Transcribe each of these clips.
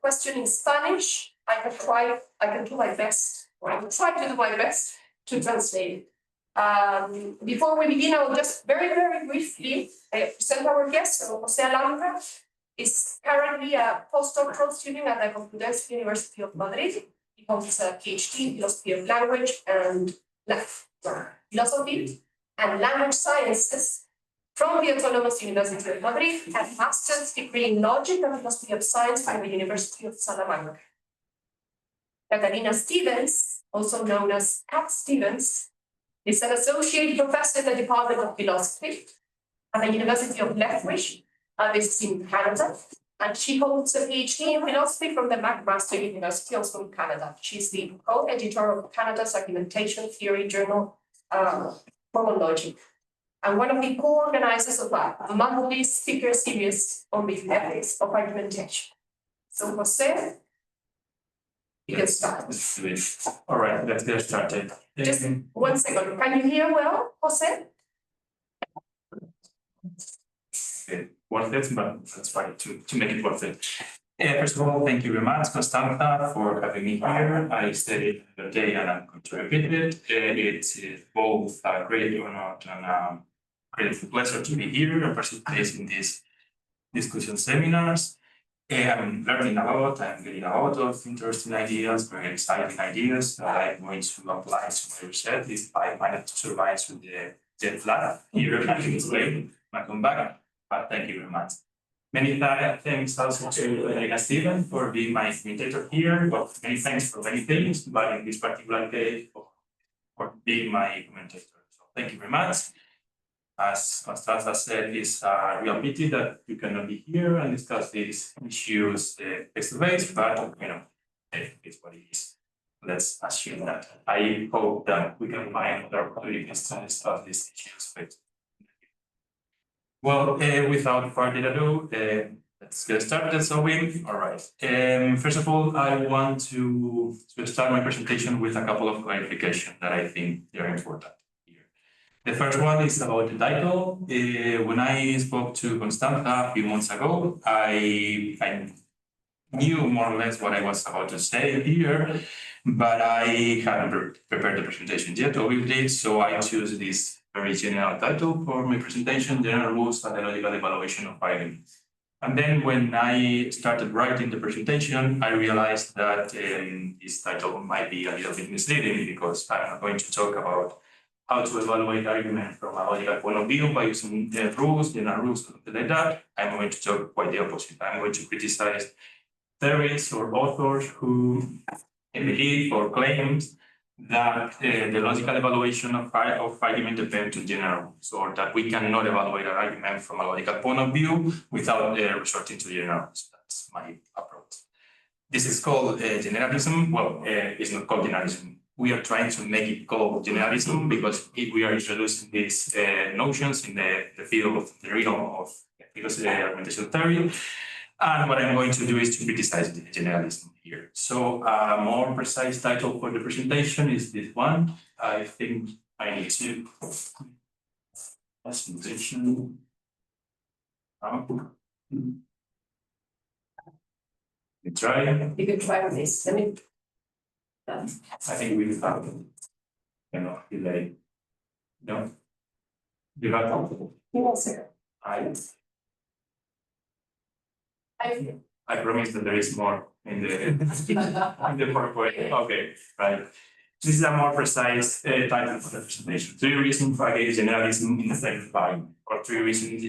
question in Spanish. I can do my best, or I will try to do my best to translate it. Before we begin, I will just very, very briefly present our guest. So José Alhambra is currently a postdoctoral student at the Complutense University of Madrid. He holds a PhD in philosophy of language and philosophy and language sciences from the Autonomous University of Madrid, and master's degree in logic and philosophy of science from the University of Salamanca. Katarina Stevens, also known as Cat Stevens, is an associate professor in the Department of Philosophy at the University of Lethbridge, this is in Canada, and she holds a PhD in philosophy from the McMaster University, also in Canada. She's the co-editor of Canada's Argumentation Theory Journal, Formal Logic, and one of the co-organizers of a monthly speaker series on the ethics of argumentation. So, Jose, you can start. All right, let's get started. Just 1 second. Can you hear well, Jose? Worth it, but that's fine to make it worth it. First of all, thank you very much, Constanza, for having me here. I studied the day and I'm going to repeat it. It's both a great honor and a great pleasure to be here and participate in these discussion seminars. I'm learning a lot, I'm getting a lot of interesting ideas, very exciting ideas that I'm going to apply to my research if I manage to survive with the jet lag here. I can explain when I come back, but thank you very much. Many thanks also to Steven for being my commentator here. Well, many thanks for many things, but in this particular case, for being my commentator. So thank you very much. As Constanza said, it's a real pity that you cannot be here and discuss these issues face-to-face, but it's what it is. Let's assume that. I hope that we can find other opportunities to discuss these issues face. Well, without further ado, let's get started, shall we? All right. First of all, I want to start my presentation with a couple of clarifications that I think are important here. The first one is about the title. When I spoke to Constanza a few months ago, I knew more or less what I was about to say here, but I hadn't prepared the presentation yet, obviously, so I chose this very general title for my presentation, General Rules and the Logical Evaluation of Arguments. And then when I started writing the presentation, I realized that this title might be a little bit misleading because I'm not going to talk about how to evaluate arguments from a logical point of view by using rules, general rules, something like that. I'm going to talk quite the opposite. I'm going to criticize theories or authors who believe or claim that the logical evaluation of argument depends on general rules, or that we cannot evaluate an argument from a logical point of view without resorting to general rules. That's my approach. This is called generalism. Well, it's not called generalism. We are trying to make it called generalism because we are introducing these notions in the field of the realm of philosophy argumentation theory. And what I'm going to do is to criticize the generalism here. So a more precise title for the presentation is this one. I think I need to presentation. Try. You can try with this. I think we have delay. No. You got it? Yes, I promise that there is more in the PowerPoint. Okay, right. This is a more precise title for the presentation. 3 reasons against generalism in the second part, or 3 reasons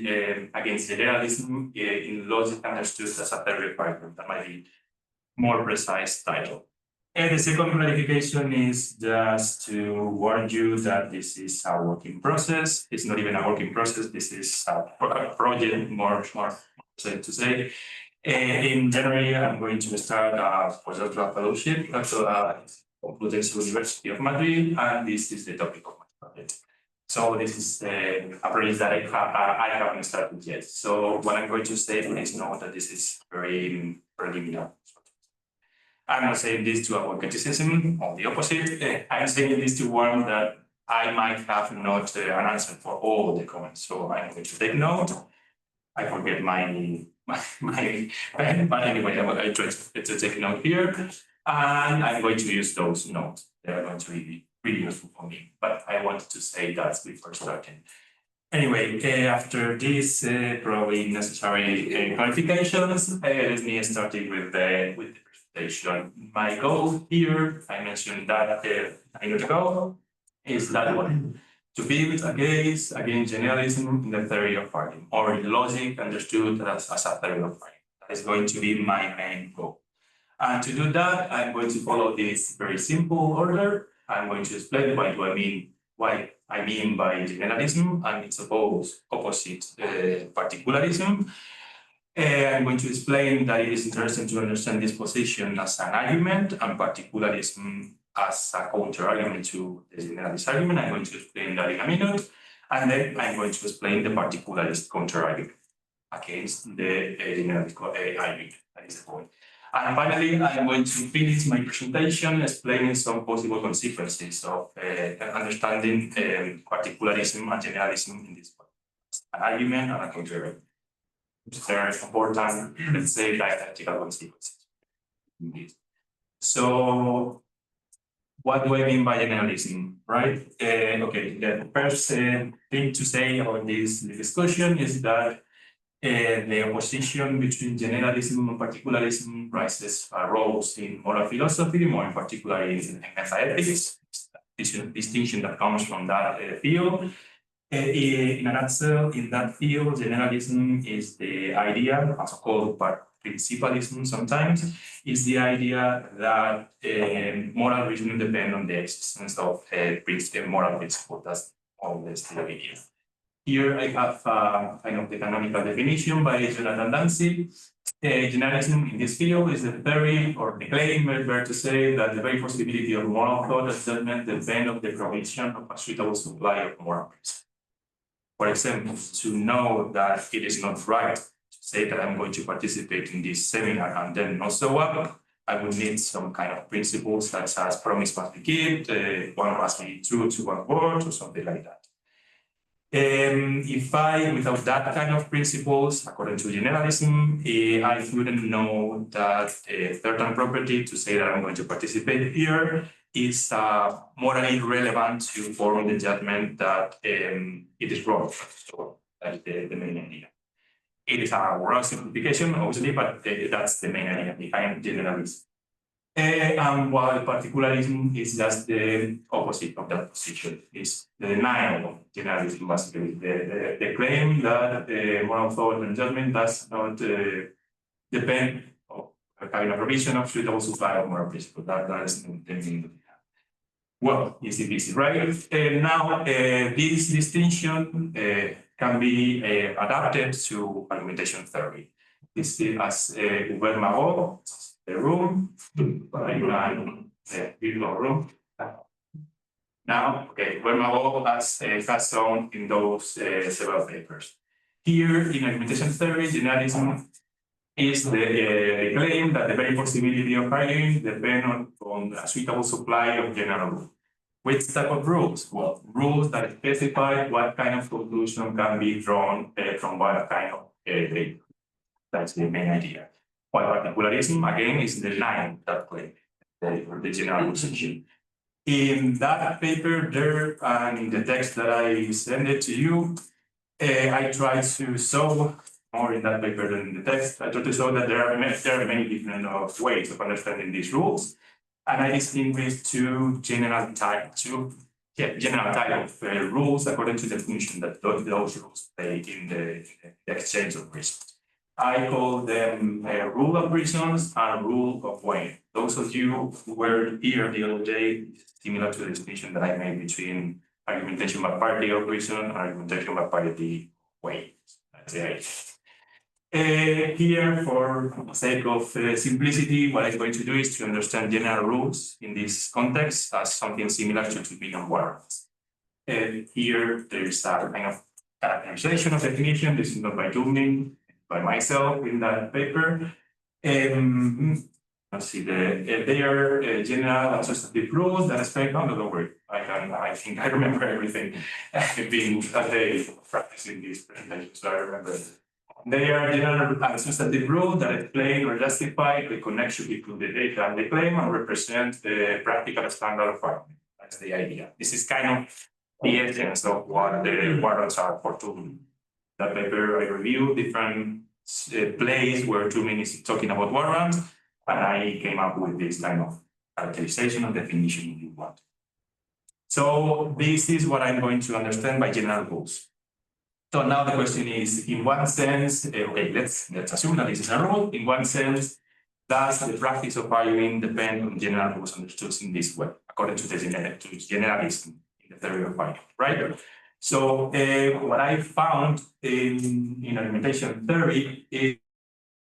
against generalism in logic understood as a third requirement. That might be more precise title. And the second clarification is just to warn you that this is a working process. It's not even a working process. This is a project, more safe to say. In January, I'm going to start a postdoctoral fellowship at the Complutense University of Madrid, and this is the topic of my project. So this is a project that I haven't started yet. So what I'm going to say, please know that this is very preliminary. I'm not saying this to avoid criticism, or the opposite. I'm saying this to warn that I might have not an answer for all the comments. So I'm going to take note. I forget my my pen, but anyway, I try to take a note here, and I'm going to use those notes. They are going to be really useful for me, but I wanted to say that before starting. Anyway, after this probably necessary clarifications, let me start with the presentation. My goal here, I mentioned that a minute ago, is that one. To build a case against generalism in the theory of argument, or in logic understood as a theory of argument. That is going to be my main goal. And to do that, I'm going to follow this very simple order. I'm going to explain what I mean by generalism and its opposite particularism. I'm going to explain that it is interesting to understand this position as an argument and particularism as a counter-argument to the generalist argument. I'm going to explain that in a minute. And then I'm going to explain the particularist counter-argument against the generalist argument. That is the point. And finally, I'm going to finish my presentation explaining some possible consequences of understanding particularism and generalism in this point. An argument and a counter-argument. There are important, let's say, dialectical consequences. So, what do I mean by generalism, right? Okay, the first thing to say about this discussion is that the opposition between generalism and particularism arose in moral philosophy, more in particular in metaethics. This is a distinction that comes from that field. In a nutshell, in that field, generalism is the idea, also called principalism sometimes, is the idea that moral reasoning depends on the existence of a moral principle. That's always the idea. Here I have kind of the canonical definition by Jonathan Dancy. Generalism in this field is the theory or the claim, better to say, that the very possibility of moral thought and judgment depend on the provision of a suitable supply of moral principles. For example, to know that it is not right to say that I'm going to participate in this seminar and then not show up, I would need some kind of principles such as promise must be kept, one must be true to one word, or something like that. If without that kind of principles, according to generalism, I wouldn't know that a certain property to say that I'm going to participate here is morally relevant to form the judgment that it is wrong. So that's the main idea. It is a moral simplification, obviously, but that's the main idea behind generalism. And while particularism is just the opposite of that position, it's the denial of generalism, basically. The claim that moral thought and judgment does not depend on having a provision of suitable supply of moral principles. That is the meaning. Well, easy, right? Now, this distinction can be adapted to argumentation theory. This is as Hubert Marot, the room, the virtual room. Now, okay, Hubert Marot has shown in those several papers. Here, in argumentation theory, generalism is the claim that the very possibility of arguing depends on a suitable supply of general rules. Which type of rules? Well, rules that specify what kind of conclusion can be drawn from what kind of data. That's the main idea. While particularism, again, is denying that claim, the general position. In that paper there, and in the text that I sent it to you, I tried to show, more in that paper than in the text, I tried to show that there are many different ways of understanding these rules. And I distinguish two general type of rules according to the function that those rules play in the exchange of reasons. I call them a rule of reasons and a rule of weight. Those of you who were here the other day, similar to the distinction that I made between argumentation by party of reason and argumentation by party weight. That's the idea. Here, for the sake of simplicity, what I'm going to do is to understand general rules in this context as something similar to 2 billion words. Here, there is a kind of characterization of definition. This is not by Turing, by myself in that paper. Let's see, they are general associative rules that expect, no, don't worry, I think I remember everything being a day practicing this presentation, so I remember They are general and substantive rules that explain or justify the connection between the data and the claim and represent the practical standard of argument. That's the idea. This is kind of the essence of what the warrants are for Toulmin. That paper I review different plays where Toulmin is talking about warrants, and I came up with this kind of characterization and definition if you want. So this is what I'm going to understand by general rules. So now the question is, in what sense, okay, let's assume that this is a rule. In what sense does the practice of arguing depend on general rules understood in this way, according to the generalism in the theory of argument, right? So what I found in argumentation theory is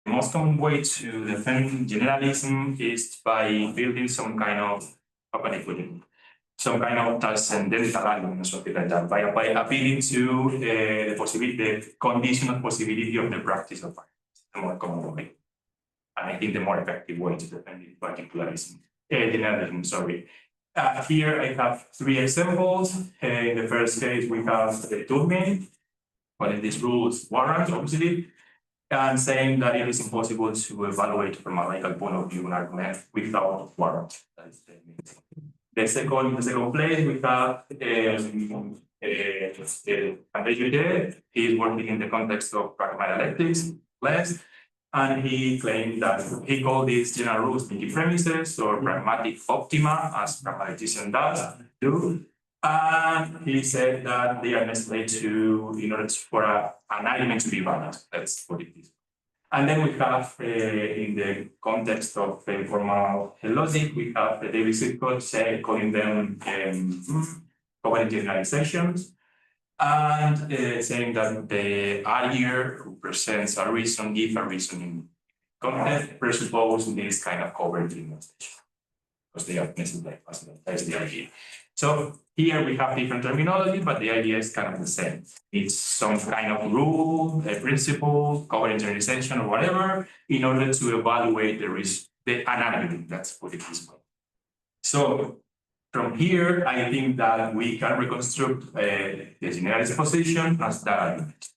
the most common way to defend generalism is by building some kind of, how can I put it? Some kind of transcendental argument or something like that, by appealing to the possibility, the conditional possibility of the practice of argument, the more common way. And I think the more effective way to defend it, particularism, generalism, sorry. Here I have three examples. In the first case, we have Toulmin, but in these rules, warrant, obviously, and saying that it is impossible to evaluate from a legal point of view an argument without warrant. That is the main thing. The second place, we have André Judet. He is working in the context of pragmatics, less, and he claimed that he called these general rules thinking premises or pragmatic optima, as pragmatician do. And he said that they are necessary in order for an argument to be valid. Let's put it this way. And then we have, in the context of formal logic, we have David Sitcott calling them covariant generalizations, and saying that the arguer who presents a reason, gives a reasoning context, presuppose this kind of covariant generalization, because they are necessary. That's the idea. So here we have different terminology, but the idea is kind of the same. It's some kind of rule, a principle, covariant generalization, or whatever, in order to evaluate an argument. Let's put it this way. So from here, I think that we can reconstruct the generalist position as that argument.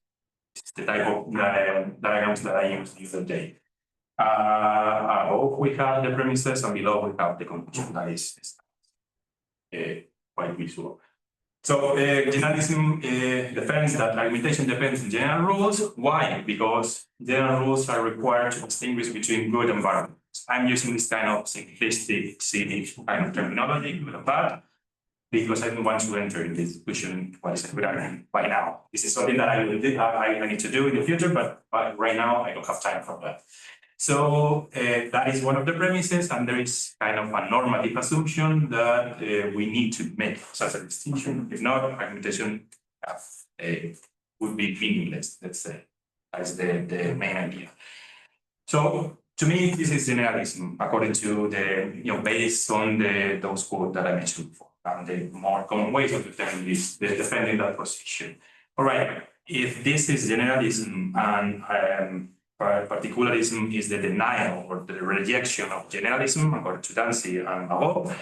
It's the type of diagrams that I used the other day. Above we have the premises, and below we have the conclusion. That is quite visual. So generalism defends that argumentation depends on general rules. Why? Because general rules are required to distinguish between good and bad. I'm using this kind of simplistic, cynic kind of terminology, good and bad, because I don't want to enter in this discussion what is a good argument by now. This is something that I need to do in the future, but right now I don't have time for that. So that is one of the premises, and there is kind of a normative assumption that we need to make such a distinction. If not, argumentation would be meaningless, let's say. That's the main idea. So to me, this is generalism, according to the, based on those quotes that I mentioned before, and the more common ways of defending that position. All right, if this is generalism and particularism is the denial or the rejection of generalism, according to Dancy and Magot,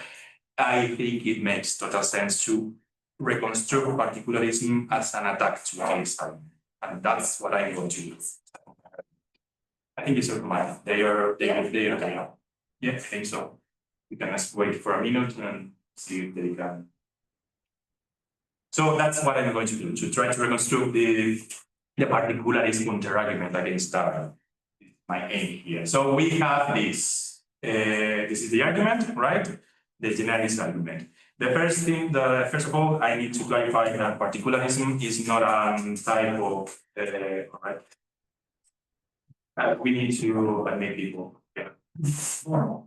I think it makes total sense to reconstruct particularism as an attack to this argument. And that's what I'm going to do. I think it's mine. They are okay. Yeah, I think so. We can just wait for a minute and see if they can. So that's what I'm going to do, to try to reconstruct the particularism counter-argument against my aim here. So we have this. This is the argument, right? The generalist argument. The first thing, first of all, I need to clarify that particularism is not a type of, right? We need to admit people. Yeah. Don't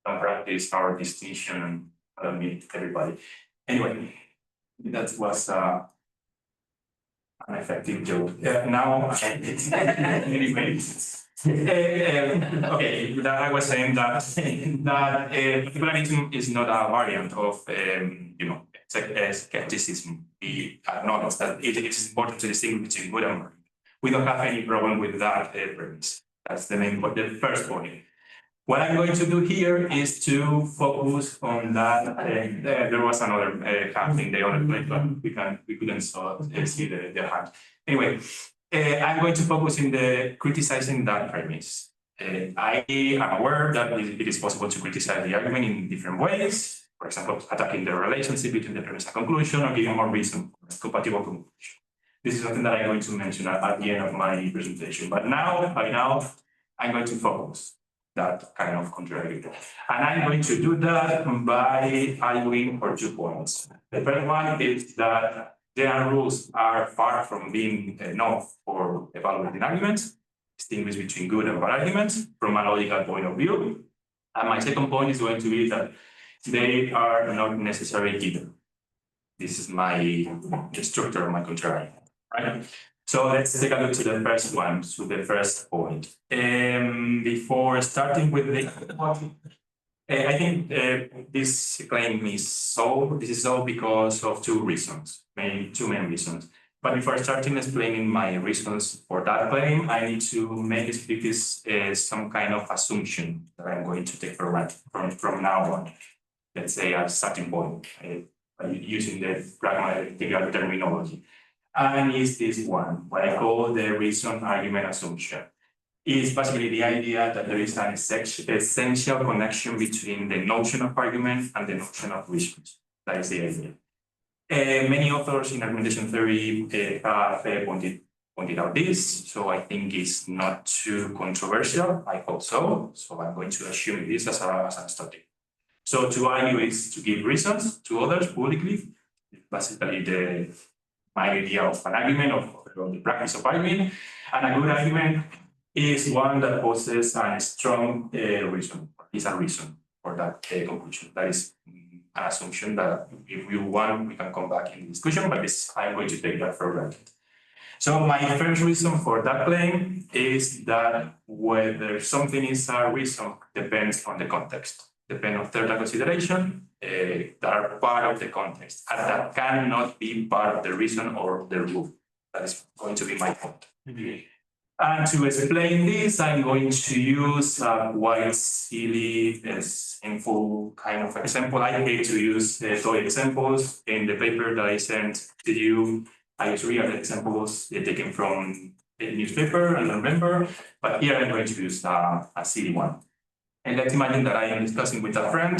practice our distinction and admit everybody. Anyway, that was an effective joke. Now, anyway. Okay, that I was saying that particularism is not a variant of skepticism. We acknowledge that it is important to distinguish between good and bad. We don't have any problem with that premise. That's the main point, the first point. What I'm going to do here is to focus on that. There was another hand in the other place, but we couldn't see the hand. Anyway, I'm going to focus in the criticizing that premise. I am aware that it is possible to criticize the argument in different ways. For example, attacking the relationship between the premise and conclusion, or giving more reason for a compatible conclusion. This is something that I'm going to mention at the end of my presentation. But by now, I'm going to focus that kind of contrariety. And I'm going to do that by arguing for 2 points. The first one is that general rules are far from being enough for evaluating arguments, distinguish between good and bad arguments from a logical point of view. And my second point is going to be that they are not necessary either. This is the structure of my contrariety, right? So let's take a look to the first one, to the first point. Before starting with the I think this claim is so. This is so because of 2 reasons, two main reasons. But before starting explaining my reasons for that claim, I need to make explicit some kind of assumption that I'm going to take for granted from now on. Let's say a starting point, using the pragmatic terminology. And is this one, what I call the reason argument assumption. Is basically the idea that there is an essential connection between the notion of argument and the notion of reasons. That is the idea. Many authors in argumentation theory have pointed out this, so I think it's not too controversial. I hope so. So I'm going to assume this as a study. So to argue is to give reasons to others publicly. Basically, my idea of an argument, of the practice of arguing, and a good argument is one that possesses a strong reason, is a reason for that conclusion. That is an assumption that if you want, we can come back in the discussion, but I'm going to take that for granted. So my first reason for that claim is that whether something is a reason depends on the context, depends on third consideration that are part of the context, and that cannot be part of the reason or the rule. That is going to be my point. And to explain this, I'm going to use a quite silly, simple kind of example. I hate to use toy examples. In the paper that I sent to you, I use real examples taken from a newspaper and remember, but here I'm going to use a silly one. And let's imagine that I am discussing with a friend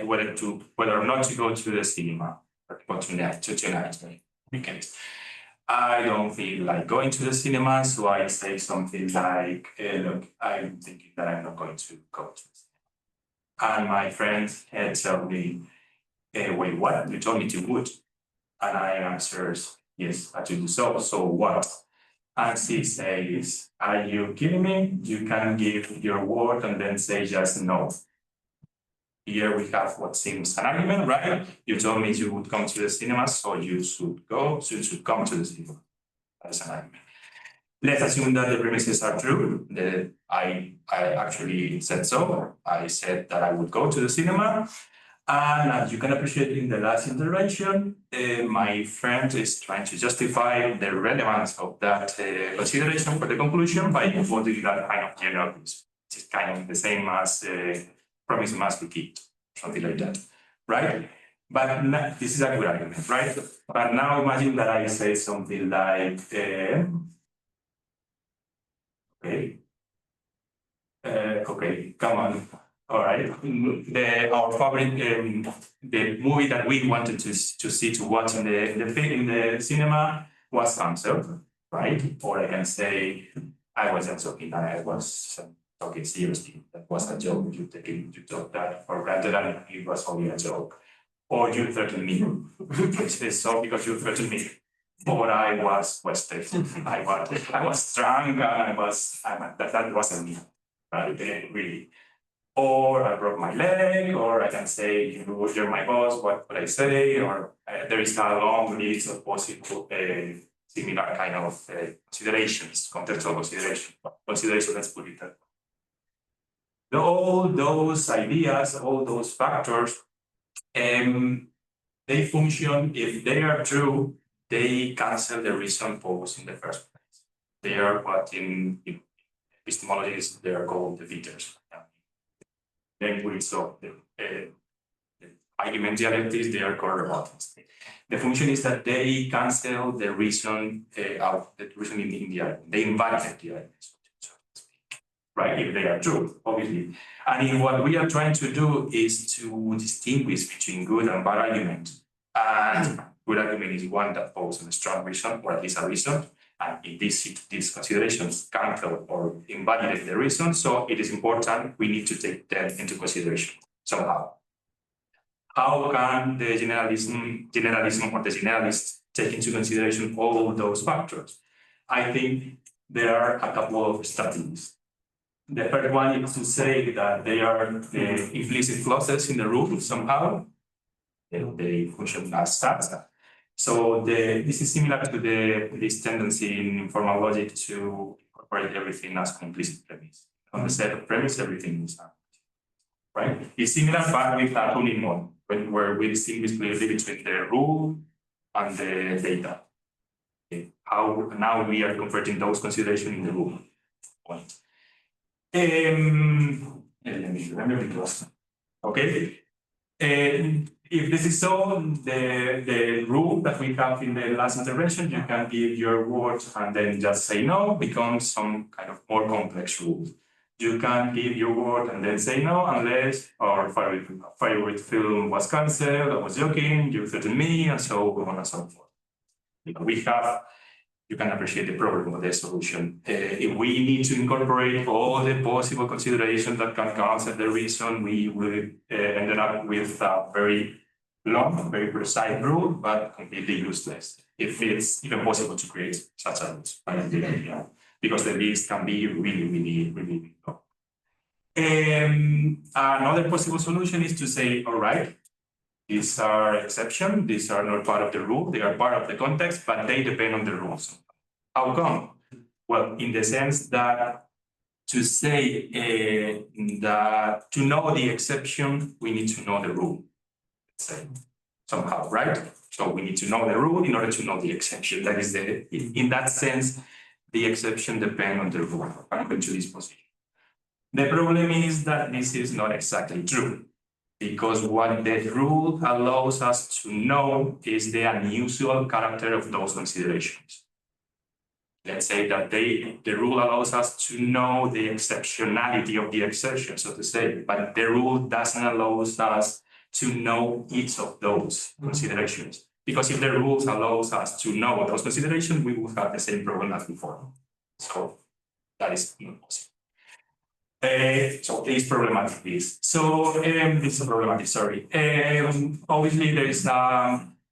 whether or not to go to the cinema or tonight. Weekend. I don't feel like going to the cinema, so I say something like, look, I'm thinking that I'm not going to go to the cinema. And my friend tells me, wait, what? You told me you would. And I answer, yes, I do so. So what? And she says, are you kidding me? You can give your word and then say just no. Here we have what seems an argument, right? You told me you would come to the cinema, so you should go, so you should come to the cinema. That's an argument. Let's assume that the premises are true, that I actually said so. I said that I would go to the cinema. And as you can appreciate in the last iteration, my friend is trying to justify the relevance of that consideration for the conclusion by invoking that kind of general principle. It's kind of the same as promise must be kept, something like that, right? But this is a good argument, right? But now imagine that I say something like, okay, come on. All right, our favorite, the movie that we wanted to see, to watch in the cinema was canceled, right? Or I can say, I wasn't joking, I was talking seriously. That was a joke. You took that for granted, and it was only a joke. Or you threatened me. It's so because you threatened me. Or I was wasted. I was drunk, and that wasn't me, right? Really. Or I broke my leg, or I can say, you're my boss, what would I say? Or there is a long list of possible similar kind of considerations, contextual consideration, let's put it that way. All those ideas, all those factors, they function, if they are true, they cancel the reason posed in the first place. They are what in epistemologies, they are called the defeaters. Language of the argument dialectics, they are co-rebuttals. The function is that they cancel the reason out, the reason in the argument. They invalidate the argument, right? If they are true, obviously. And if what we are trying to do is to distinguish between good and bad argument, and good argument is one that poses a strong reason, or at least a reason, and if these considerations cancel or invalidate the reason, so it is important, we need to take them into consideration somehow. How can the generalism or the generalist take into consideration all of those factors? I think there are a couple of strategies. The first one is to say that they are implicit clauses in the rule somehow. They function as such. So this is similar to this tendency in informal logic to incorporate everything as an implicit premise. On the set of premise, everything is right. It's similar, but with a tuning mode, where we distinguish clearly between the rule and the data. How now we are converting those considerations in the rule point. Let me be close. Okay. If this is so, the rule that we have in the last intervention, you can give your word and then just say no, becomes some kind of more complex rule. You can give your word and then say no, unless our favorite film was cancelled, I was joking, you threatened me, and so on and so forth. You can appreciate the problem of the solution. If we need to incorporate all the possible considerations that can cancel the reason, we will end up with a very long, very precise rule, but completely useless. If it's even possible to create such a rule, because the list can be really long. Another possible solution is to say, all right, these are exceptions, these are not part of the rule, they are part of the context, but they depend on the rules. How come? Well, in the sense that to say that to know the exception, we need to know the rule. Say somehow, right? So we need to know the rule in order to know the exception. That is in that sense, the exception depends on the rule according to this position. The problem is that this is not exactly true, because what the rule allows us to know is the unusual character of those considerations. Let's say that the rule allows us to know the exceptionality of the exception, so to say, but the rule doesn't allow us to know each of those considerations. Because if the rules allows us to know those considerations, we will have the same problem as before. So that is not possible. So this is problematic. This is problematic, sorry. Obviously, there is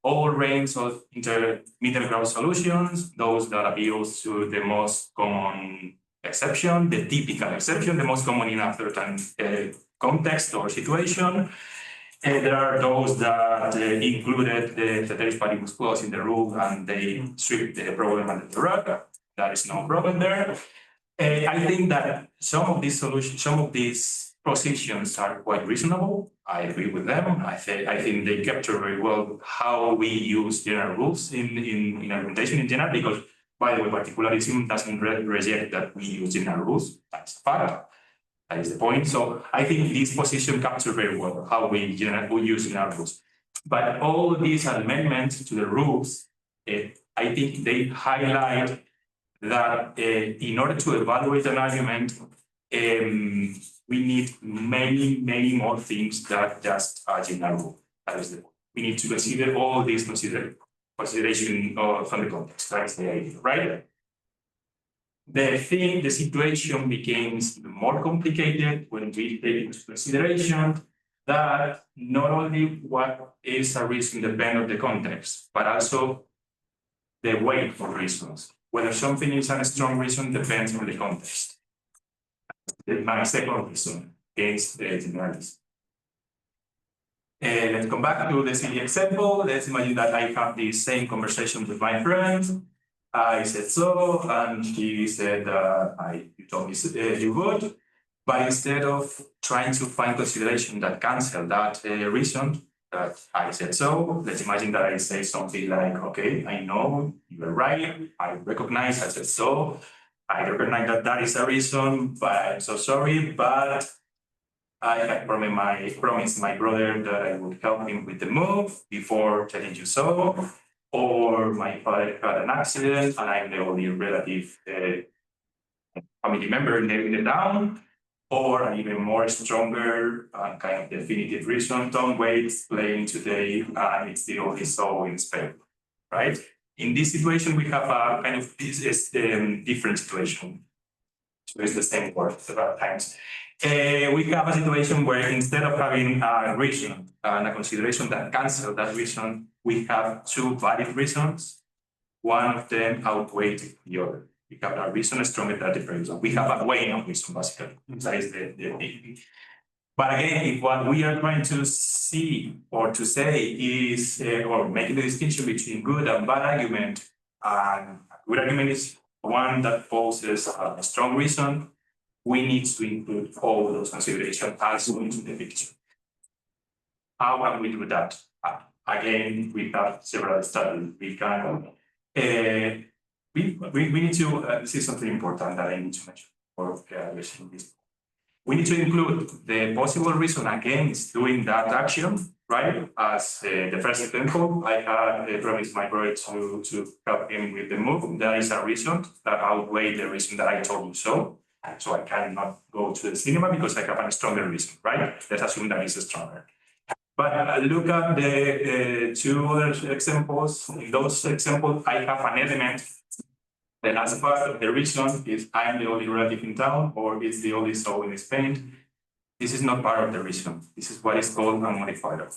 all range of middle ground solutions, those that appeal to the most common exception, the typical exception, the most common in a certain context or situation. There are those that included the ceteris paribus clause in the rule and they strip the problem under the rug. There is no problem there. I think that some of these solutions, some of these positions are quite reasonable. I agree with them. I think they capture very well how we use general rules in argumentation in general, because, by the way, particularism doesn't reject that we use general rules. That's a fact. That is the point. So I think this position captures very well how we use general rules. But all these amendments to the rules, I think they highlight that in order to evaluate an argument, we need many more things than just a general rule. That is the point. We need to consider all these consideration from the context. That is the idea, right? The situation becomes more complicated when we take into consideration that not only what is a reason depends on the context, but also the weight for reasons. Whether something is a strong reason depends on the context. My second reason is the generalism. Let's come back to the silly example. Let's imagine that I have the same conversation with my friend. I said so, and he said, you told me you would. But instead of trying to find consideration that cancel that reason that I said so, let's imagine that I say something like, okay, I know you are right. I recognize I said so. I recognize that that is a reason, but I'm so sorry. But I had promised my brother that I would help him with the move before telling you so. Or my father had an accident and I'm the only relative family member in the town. Or an even more stronger and kind of definitive reason, don't wait, playing today, and it's the only soul in Spain, right? In this situation, we have a kind of different situation. So it's the same word several times. We have a situation where instead of having a reason and a consideration that cancels that reason, we have two valid reasons. One of them outweighs the other. We have a reason stronger than the previous one. We have a weight of reason, basically. That is the But again, if what we are trying to see or to say is, or making the distinction between good and bad argument, and a good argument is one that poses a strong reason, we need to include all those considerations also into the picture. How can we do that? Again, we have several studies. We can, we need to, this is something important that I need to mention for this. We need to include the possible reason against doing that action, right? As the first example, I had promised my brother to help him with the move. There is a reason that outweighs the reason that I told you so. So I cannot go to the cinema because I have a stronger reason, right? Let's assume that it's stronger. But look at the two other examples. In those examples, I have an element. The last part of the reason is I'm the only relative in town, or it's the only soul in Spain. This is not part of the reason. This is what is called a modifier.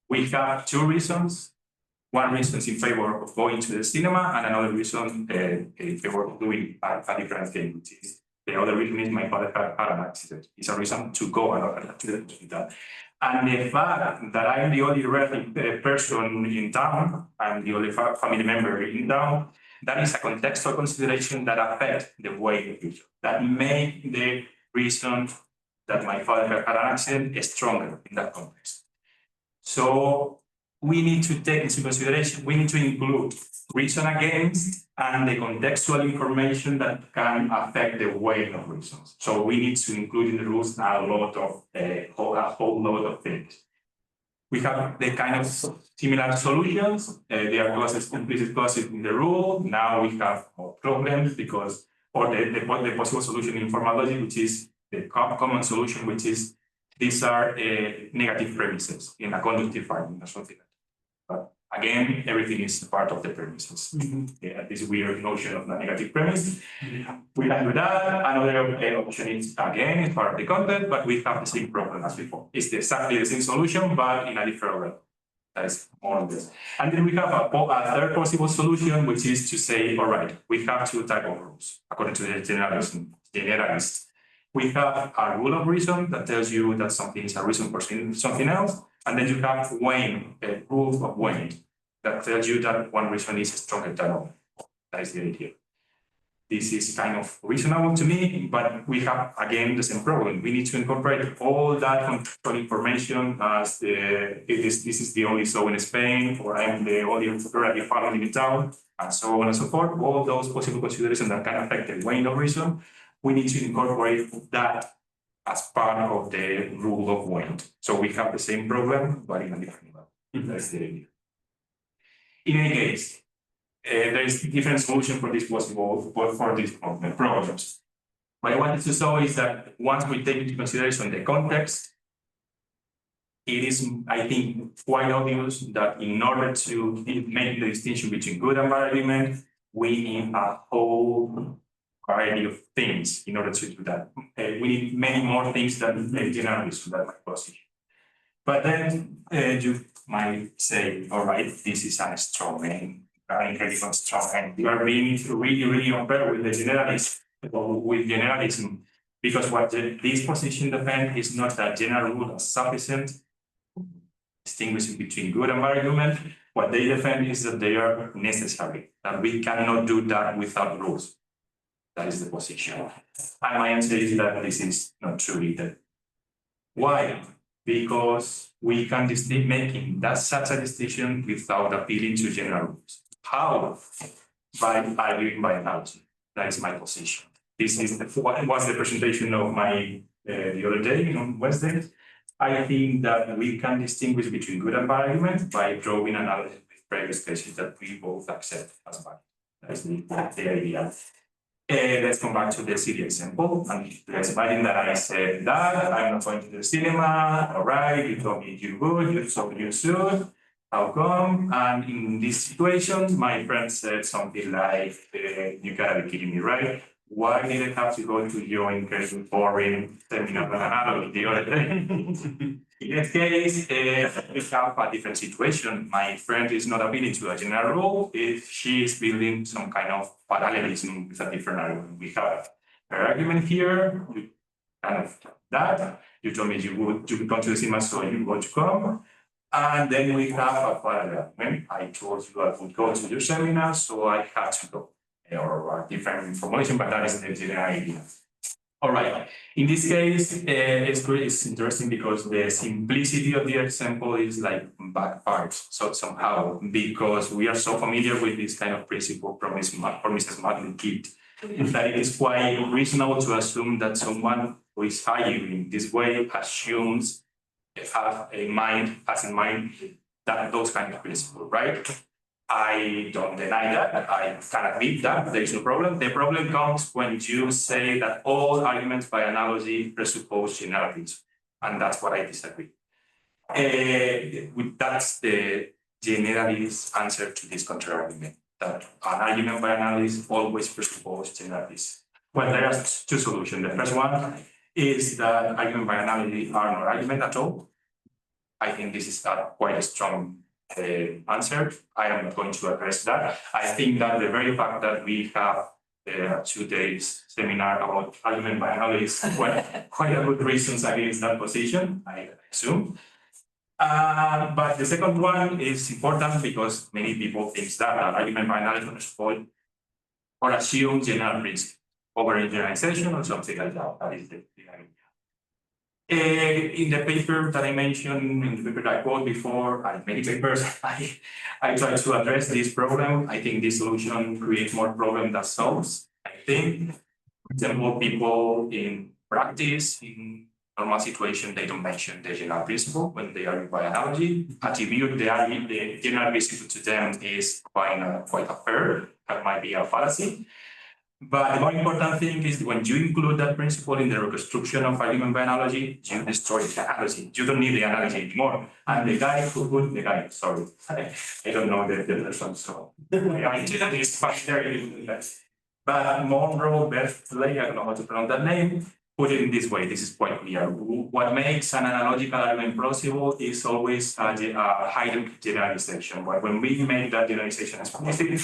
We have two reasons. One reason is in favor of going to the cinema, and another reason in favor of doing a different thing, which is the other reason is my father had an accident. It's a reason to go to that. And the fact that I'm the only relative person in town, I'm the only family member in town, that is a contextual consideration that affects the way of future, that make the reason that my father had an accident stronger in that context. So we need to take into consideration, we need to include reason against and the contextual information that can affect the weight of reasons. So we need to include in the rules a whole lot of things. We have the kind of similar solutions. They are clauses, implicit clauses in the rule. Now we have more problems because, or the possible solution in formal logic, which is the common solution, which is these are negative premises in a conductive finding or something like that. But again, everything is part of the premises. This weird notion of the negative premise. We can do that. Another option is, again, it's part of the content, but we have the same problem as before. It's exactly the same solution, but in a different way. That is more of this. And then we have a third possible solution, which is to say, all right, we have two types of rules, according to the generalist. We have a rule of reason that tells you that something is a reason for something else. And then you have weighing, a rule of weighing that tells you that one reason is stronger than another. That is the idea. This is kind of reasonable to me, but we have, again, the same problem. We need to incorporate all that control information as this is the only soul in Spain, or I'm the only relative family in town, and so on and so forth. All those possible considerations that can affect the weighing of reason, we need to incorporate that as part of the rule of weighing. So we have the same problem, but in a different level. That's the idea. In any case, there is different solution for this possible for these problems. What I wanted to show is that once we take into consideration the context, it is, I think, quite obvious that in order to make the distinction between good and bad argument, we need a whole variety of things in order to do that. We need many more things than generalists to that position. But then you might say, all right, this is a strong and incredibly strong, and you are being really unfair with the generalists, or with generalism, because what this position defends is not that general rule as sufficient, distinguishing between good and bad argument. What they defend is that they are necessary, that we cannot do that without rules. That is the position. And my answer is that this is not true either. Why? Because we can making that such a distinction without appealing to general rules. How? By arguing by analogy. That is my position. This is was the presentation of my the other day on Wednesday, I think that we can distinguish between good and bad arguments by drawing analysis with previous cases that we both accept as bad. That's the idea. Let's come back to the city example. And let's imagine that I said that I'm not going to the cinema. All right, you told me you would, you told me you should. How come? And in this situation, my friend said something like, you gotta be kidding me, right? Why did I have to go to your incredibly boring seminar on analogy the other day? In this case, we have a different situation. My friend is not appealing to a general rule if she is building some kind of parallelism with a different argument. We have her argument here, kind of that. You told me you would come to the cinema, so you want to come. And then we have a parallel argument. I told you I would go to your seminar, so I had to go. Or different information, but that is the general idea. All right. In this case, it's interesting because the simplicity of the example is like backfired. So somehow, because we are so familiar with this kind of principle from Mrs. Martin Kidd, that it is quite reasonable to assume that someone who is arguing this way has in mind that those kind of principles, right? I don't deny that. I can admit that. There is no problem. The problem comes when you say that all arguments by analogy presuppose generalities, and that's what I disagree. That's the generalist answer to this counter argument, that an argument by analogy always presupposes generalities. Well, there are two solutions. The first one is that argument by analogy are not argument at all. I think this is quite a strong answer. I am not going to address that. I think that the very fact that we have 2 days seminar about argument by analogy is quite a good reasons against that position, I assume. But the second one is important because many people think that argument by analogy or assume general risk over generalization or something like that. That is the idea. In the paper that I mentioned, in the paper that I quoted before, and many papers, I try to address this problem. I think this solution creates more problem than solves. I think, for example, people in practice, in normal situation, they don't mention the general principle when they argue by analogy. Attribute the general principle to them is quite a fair. That might be a fallacy. But the more important thing is when you include that principle in the reconstruction of argument by analogy, you destroy the analogy. You don't need the analogy anymore. And the guy who put the guy, sorry, I don't know the person, so I did this very but Monroe Berthley, I don't know how to pronounce that name, put it in this way. This is quite clear. What makes an analogical argument plausible is always a hidden generalization. But when we make that generalization explicit,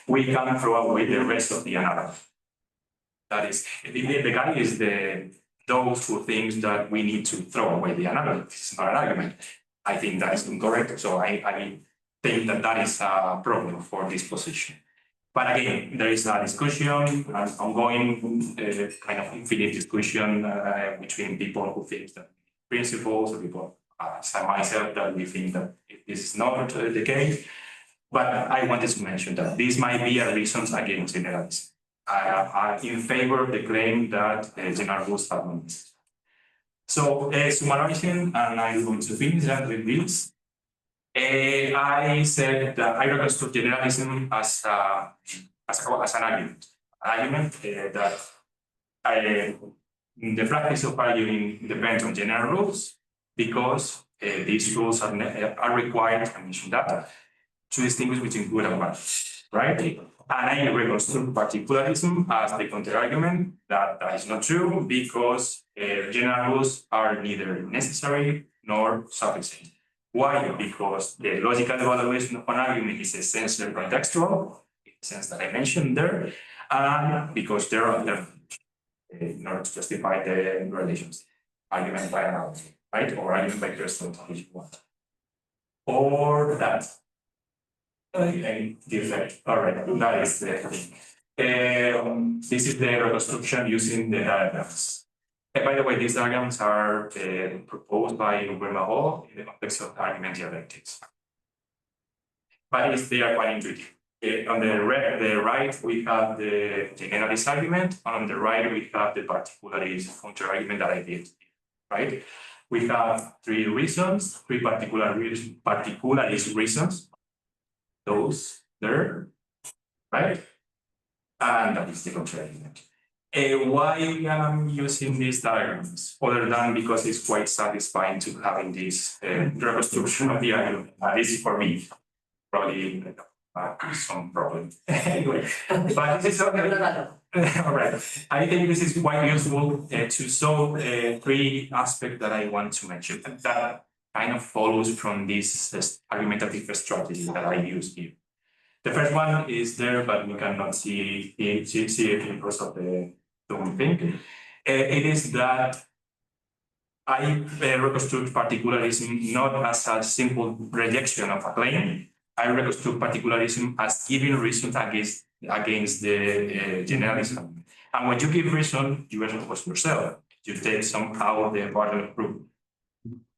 we can throw away the rest of the analogy. That is, the guy is those who think that we need to throw away the analogy. This is not an argument. I think that is incorrect. So I think that is a problem for this position. But again, there is a discussion, an ongoing kind of infinite discussion between people who think that principles, or people, as myself, that we think that this is not the case. But I wanted to mention that this might be a reason against generalism. I in favor of the claim that general rules have no necessity. So, summarizing, and I'm going to finish that with this. I said that I reconstruct generalism as an argument. That the practice of arguing depends on general rules because these rules are required, I mentioned that, to distinguish between good and bad, right? And I reconstruct particularism as the counter-argument that is not true because general rules are neither necessary nor sufficient. Why? Because the logical evaluation of an argument is essentially contextual, in the sense that I mentioned there, and because there are in order to justify the relations, argument by analogy, right? Or argument by Gerson, if you want. Or that. Different. All right, that is the thing. This is the reconstruction using the diagrams. By the way, these diagrams are proposed by Hall in the context of argument dialectics. But they are quite intuitive. On the right, we have the generalist argument, and on the right, we have the particularist counter-argument that I did, right? We have three particularist reasons, those there, right? And that is the counter-argument. Why am I using these diagrams? Other than because it's quite satisfying to having this reconstruction of the argument, at least for me, probably some problem. Anyway, but this is okay. All right. I think this is quite useful to solve three aspects that I want to mention that kind of follows from this argumentative strategy that I use here. The first one is there, but we cannot see it because of the thing. It is that I reconstruct particularism not as a simple rejection of a claim. I reconstruct particularism as giving reason against the generalism. And when you give reason, you reinforce yourself. You take somehow the burden of proof.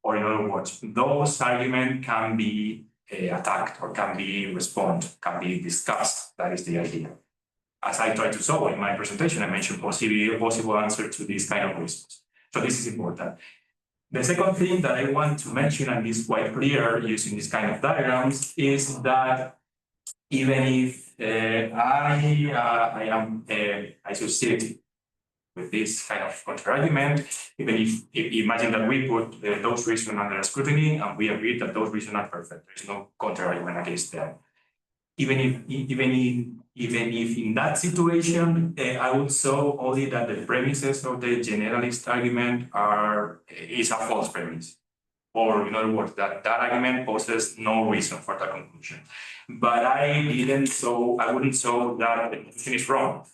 Or in other words, those arguments can be attacked or can be responded, can be discussed. That is the idea. As I tried to solve in my presentation, I mentioned possible answer to these kind of reasons. So this is important. The second thing that I want to mention, and is quite clear using this kind of diagrams, is that even if I am associated with this kind of counter-argument, even if imagine that we put those reasons under scrutiny and we agree that those reasons are perfect, there is no counter-argument against them. Even if in that situation, I would show only that the premises of the generalist argument is a false premise. Or in other words, that argument poses no reason for that conclusion. But I wouldn't show that the conclusion is wrong.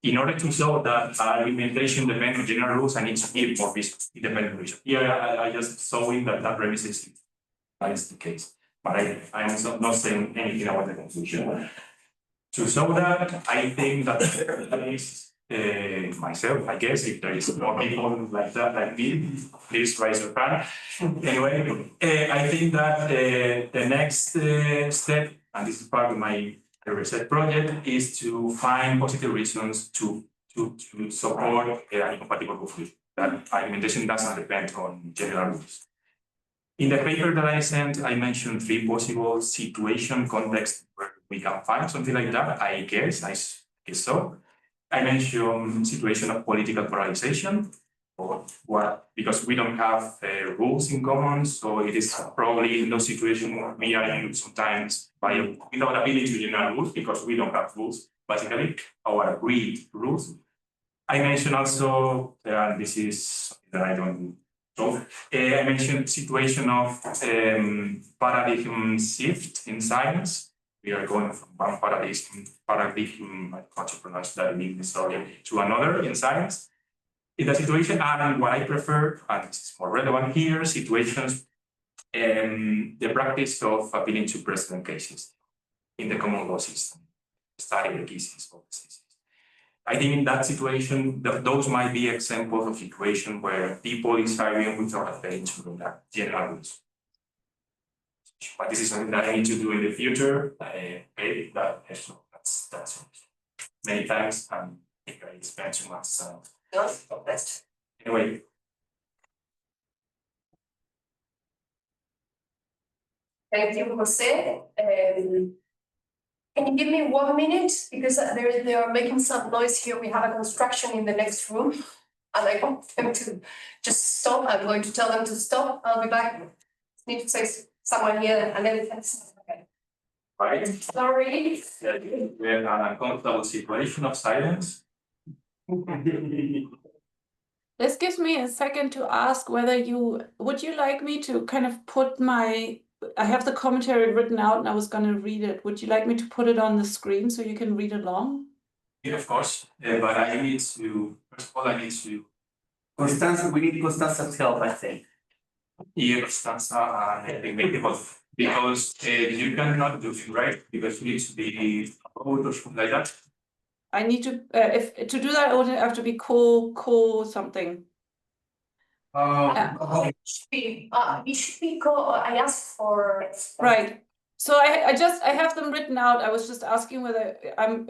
In order to show that argumentation depends on general rules, I need to give more reasons, independent reasons. Here, I just showing that premise is the case. But I am not saying anything about the conclusion. To show that, I think that is myself, I guess, if there is more people like that, like me, please raise your hand. Anyway, I think that the next step, and this is part of my research project, is to find positive reasons to support an incompatible conclusion. That argumentation doesn't depend on general rules. In the paper that I sent, I mentioned three possible situation contexts where we can find something like that. I guess so. I mentioned situation of political polarization, or what, because we don't have rules in common, so it is probably in those situations we argue sometimes without ability to general rules because we don't have rules, basically, our agreed rules. I mentioned also, and this is something that I don't. So I mentioned situation of paradigm shift in science. We are going from one paradigm, I can't pronounce that in English, sorry, to another in science. In the situation, and what I prefer, and it's more relevant here, situations, the practice of appealing to precedent cases in the common law system, study the cases of the system. I think in that situation, those might be examples of situations where people is arguing without appealing to that general rules. But this is something that I need to do in the future. That's many times, and I think I spent too much time. Anyway. Thank you, Jose. Can you give me 1 minute? Because they are making some noise here. We have a construction in the next room. And I want them to just stop. I'm going to tell them to stop. I'll be back. I need to say someone here and then okay. Right. Sorry. We're in an uncomfortable situation of silence. This gives me a second to ask whether would you like me to kind of put I have the commentary written out and I was going to read it. Would you like me to put it on the screen so you can read along? Yeah, of course. But I need to, first of all, Constanza, we need Constanza's help, I think. Yeah, Constanza, because you cannot do it, right? Because you need to be out or something like that. I need to, to do that, I would have to be co something. It should be I asked for. Right. So I have them written out. I was just asking whether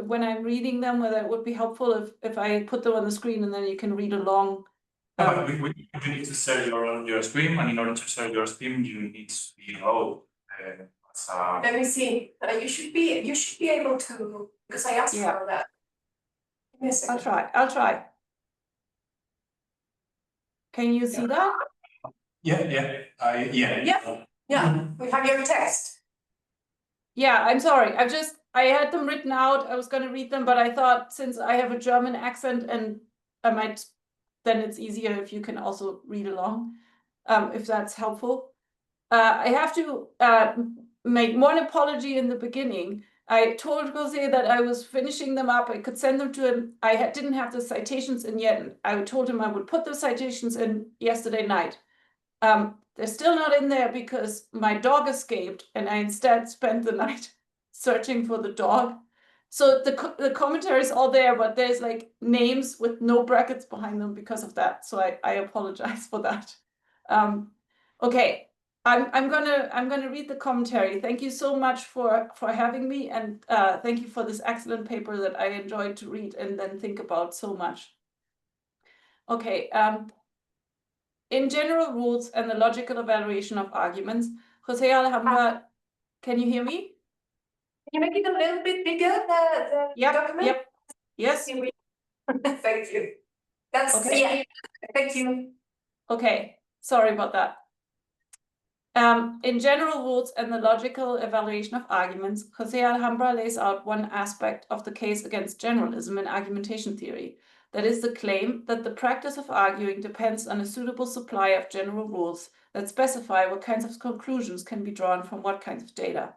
when I'm reading them, whether it would be helpful if I put them on the screen and then you can read along. But you need to share your screen, and in order to share your screen, you need to be Let me see. You should be able to, because I asked for that. Give me a second. I'll try. Can you see that? Yeah. Yeah, we have your text. Yeah, I'm sorry. I had them written out. I was going to read them, but I thought since I have a German accent and then it's easier if you can also read along, if that's helpful. I have to make one apology in the beginning. I told Jose that I was finishing them up. I could send them to him. Didn't have the citations in yet. And I told him I would put the citations in yesterday night. They're still not in there because my dog escaped and I instead spent the night searching for the dog. So the commentary is all there, but there's like names with no brackets behind them because of that. So I apologize for that. Okay, I'm gonna read the commentary. Thank you so much for having me, and thank you for this excellent paper that I enjoyed to read and then think about so much. Okay, in general rules and the logical evaluation of arguments, Jose Alhambra, can you hear me? Can you make it a little bit bigger, the document? Yep. Yes. Thank you. That's okay. Yeah. Thank you. Okay, sorry about that. In general rules and the logical evaluation of arguments, Jose Alhambra lays out one aspect of the case against generalism in argumentation theory. That is the claim that the practice of arguing depends on a suitable supply of general rules that specify what kinds of conclusions can be drawn from what kinds of data.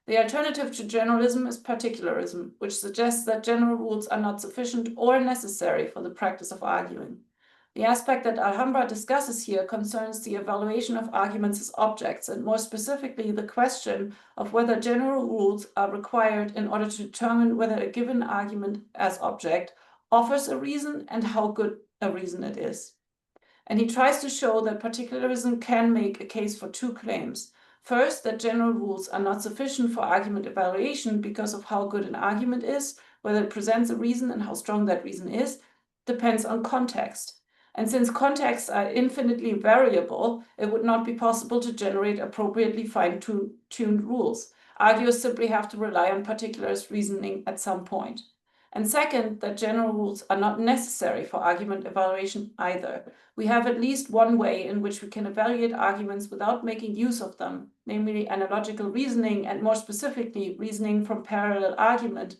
The alternative to generalism is particularism, which suggests that general rules are not sufficient or necessary for the practice of arguing. The aspect that Alhambra discusses here concerns the evaluation of arguments as objects, and more specifically, the question of whether general rules are required in order to determine whether a given argument as object offers a reason and how good a reason it is. And he tries to show that particularism can make a case for two claims. First, that general rules are not sufficient for argument evaluation because of how good an argument is, whether it presents a reason and how strong that reason is, depends on context. And since contexts are infinitely variable, it would not be possible to generate appropriately fine-tuned rules. Arguers simply have to rely on particularist reasoning at some point. And second, that general rules are not necessary for argument evaluation either. We have at least one way in which we can evaluate arguments without making use of them, namely analogical reasoning, and more specifically, reasoning from parallel argument,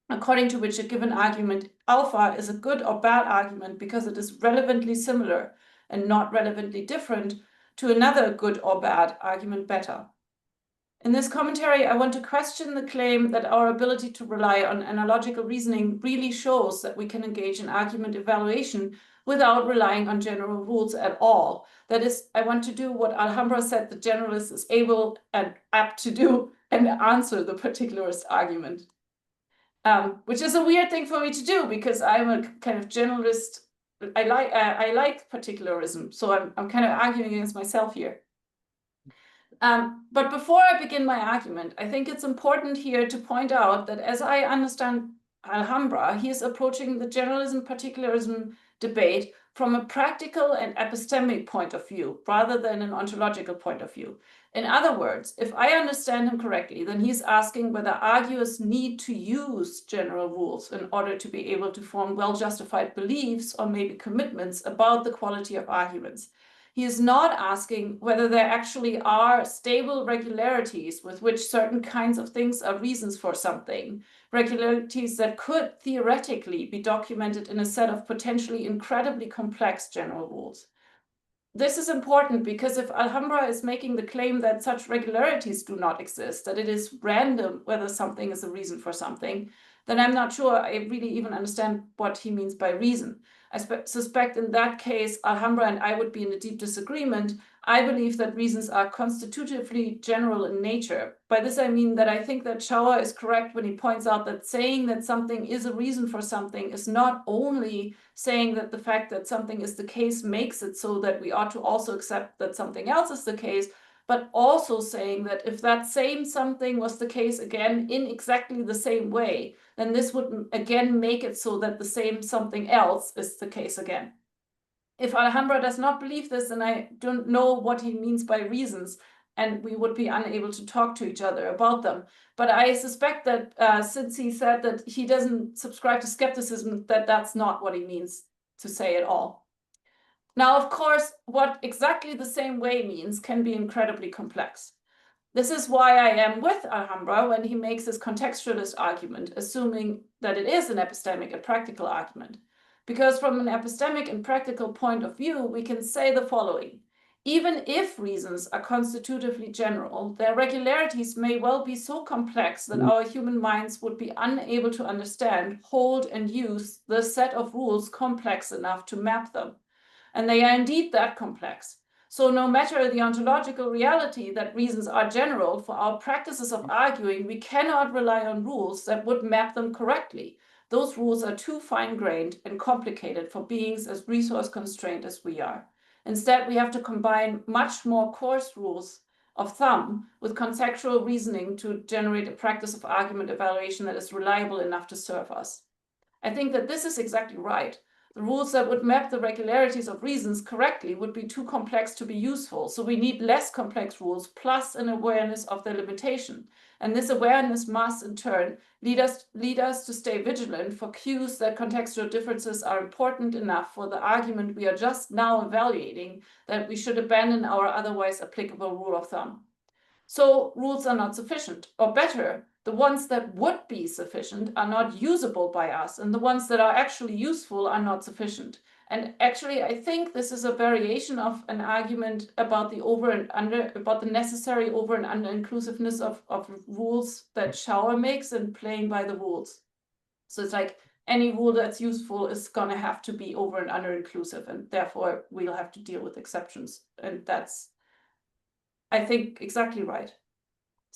according to which a given argument alpha is a good or bad argument because it is relevantly similar and not relevantly different to another good or bad argument beta. In this commentary, I want to question the claim that our ability to rely on analogical reasoning really shows that we can engage in argument evaluation without relying on general rules at all. That is, I want to do what Alhambra said the generalist is able and apt to do and answer the particularist argument. Which is a weird thing for me to do because I'm a kind of generalist. I like particularism, so I'm kind of arguing against myself here. But before I begin my argument, I think it's important here to point out that as I understand Alhambra, he is approaching the generalism-particularism debate from a practical and epistemic point of view, rather than an ontological point of view. In other words, if I understand him correctly, then he's asking whether arguers need to use general rules in order to be able to form well-justified beliefs or maybe commitments about the quality of arguments. He is not asking whether there actually are stable regularities with which certain kinds of things are reasons for something, regularities that could theoretically be documented in a set of potentially incredibly complex general rules. This is important because if Alhambra is making the claim that such regularities do not exist, that it is random whether something is a reason for something, then I'm not sure I really even understand what he means by reason. I suspect in that case, Alhambra and I would be in a deep disagreement. I believe that reasons are constitutively general in nature. By this, I mean that I think that Schauer is correct when he points out that saying that something is a reason for something is not only saying that the fact that something is the case makes it so that we ought to also accept that something else is the case, but also saying that if that same something was the case again in exactly the same way, then this would again make it so that the same something else is the case again. If Alhambra does not believe this, then I don't know what he means by reasons, and we would be unable to talk to each other about them. But I suspect that since he said that he doesn't subscribe to skepticism, that that's not what he means to say at all. Now, of course, what exactly the same way means can be incredibly complex. This is why I am with Alhambra when he makes this contextualist argument, assuming that it is an epistemic and practical argument. Because from an epistemic and practical point of view, we can say the following. Even if reasons are constitutively general, their regularities may well be so complex that our human minds would be unable to understand, hold, and use the set of rules complex enough to map them. And they are indeed that complex. So no matter the ontological reality that reasons are general, for our practices of arguing, we cannot rely on rules that would map them correctly. Those rules are too fine-grained and complicated for beings as resource-constrained as we are. Instead, we have to combine much more coarse rules of thumb with contextual reasoning to generate a practice of argument evaluation that is reliable enough to serve us. I think that this is exactly right. The rules that would map the regularities of reasons correctly would be too complex to be useful, so we need less complex rules plus an awareness of their limitation. And this awareness must, in turn, lead us to stay vigilant for cues that contextual differences are important enough for the argument we are just now evaluating that we should abandon our otherwise applicable rule of thumb. So rules are not sufficient, or better, the ones that would be sufficient are not usable by us, and the ones that are actually useful are not sufficient. And actually, I think this is a variation of an argument about the about the necessary over and under inclusiveness of rules that Schauer makes and playing by the rules. So it's like any rule that's useful is going to have to be over and under inclusive, and therefore we'll have to deal with exceptions. And that's, I think, exactly right.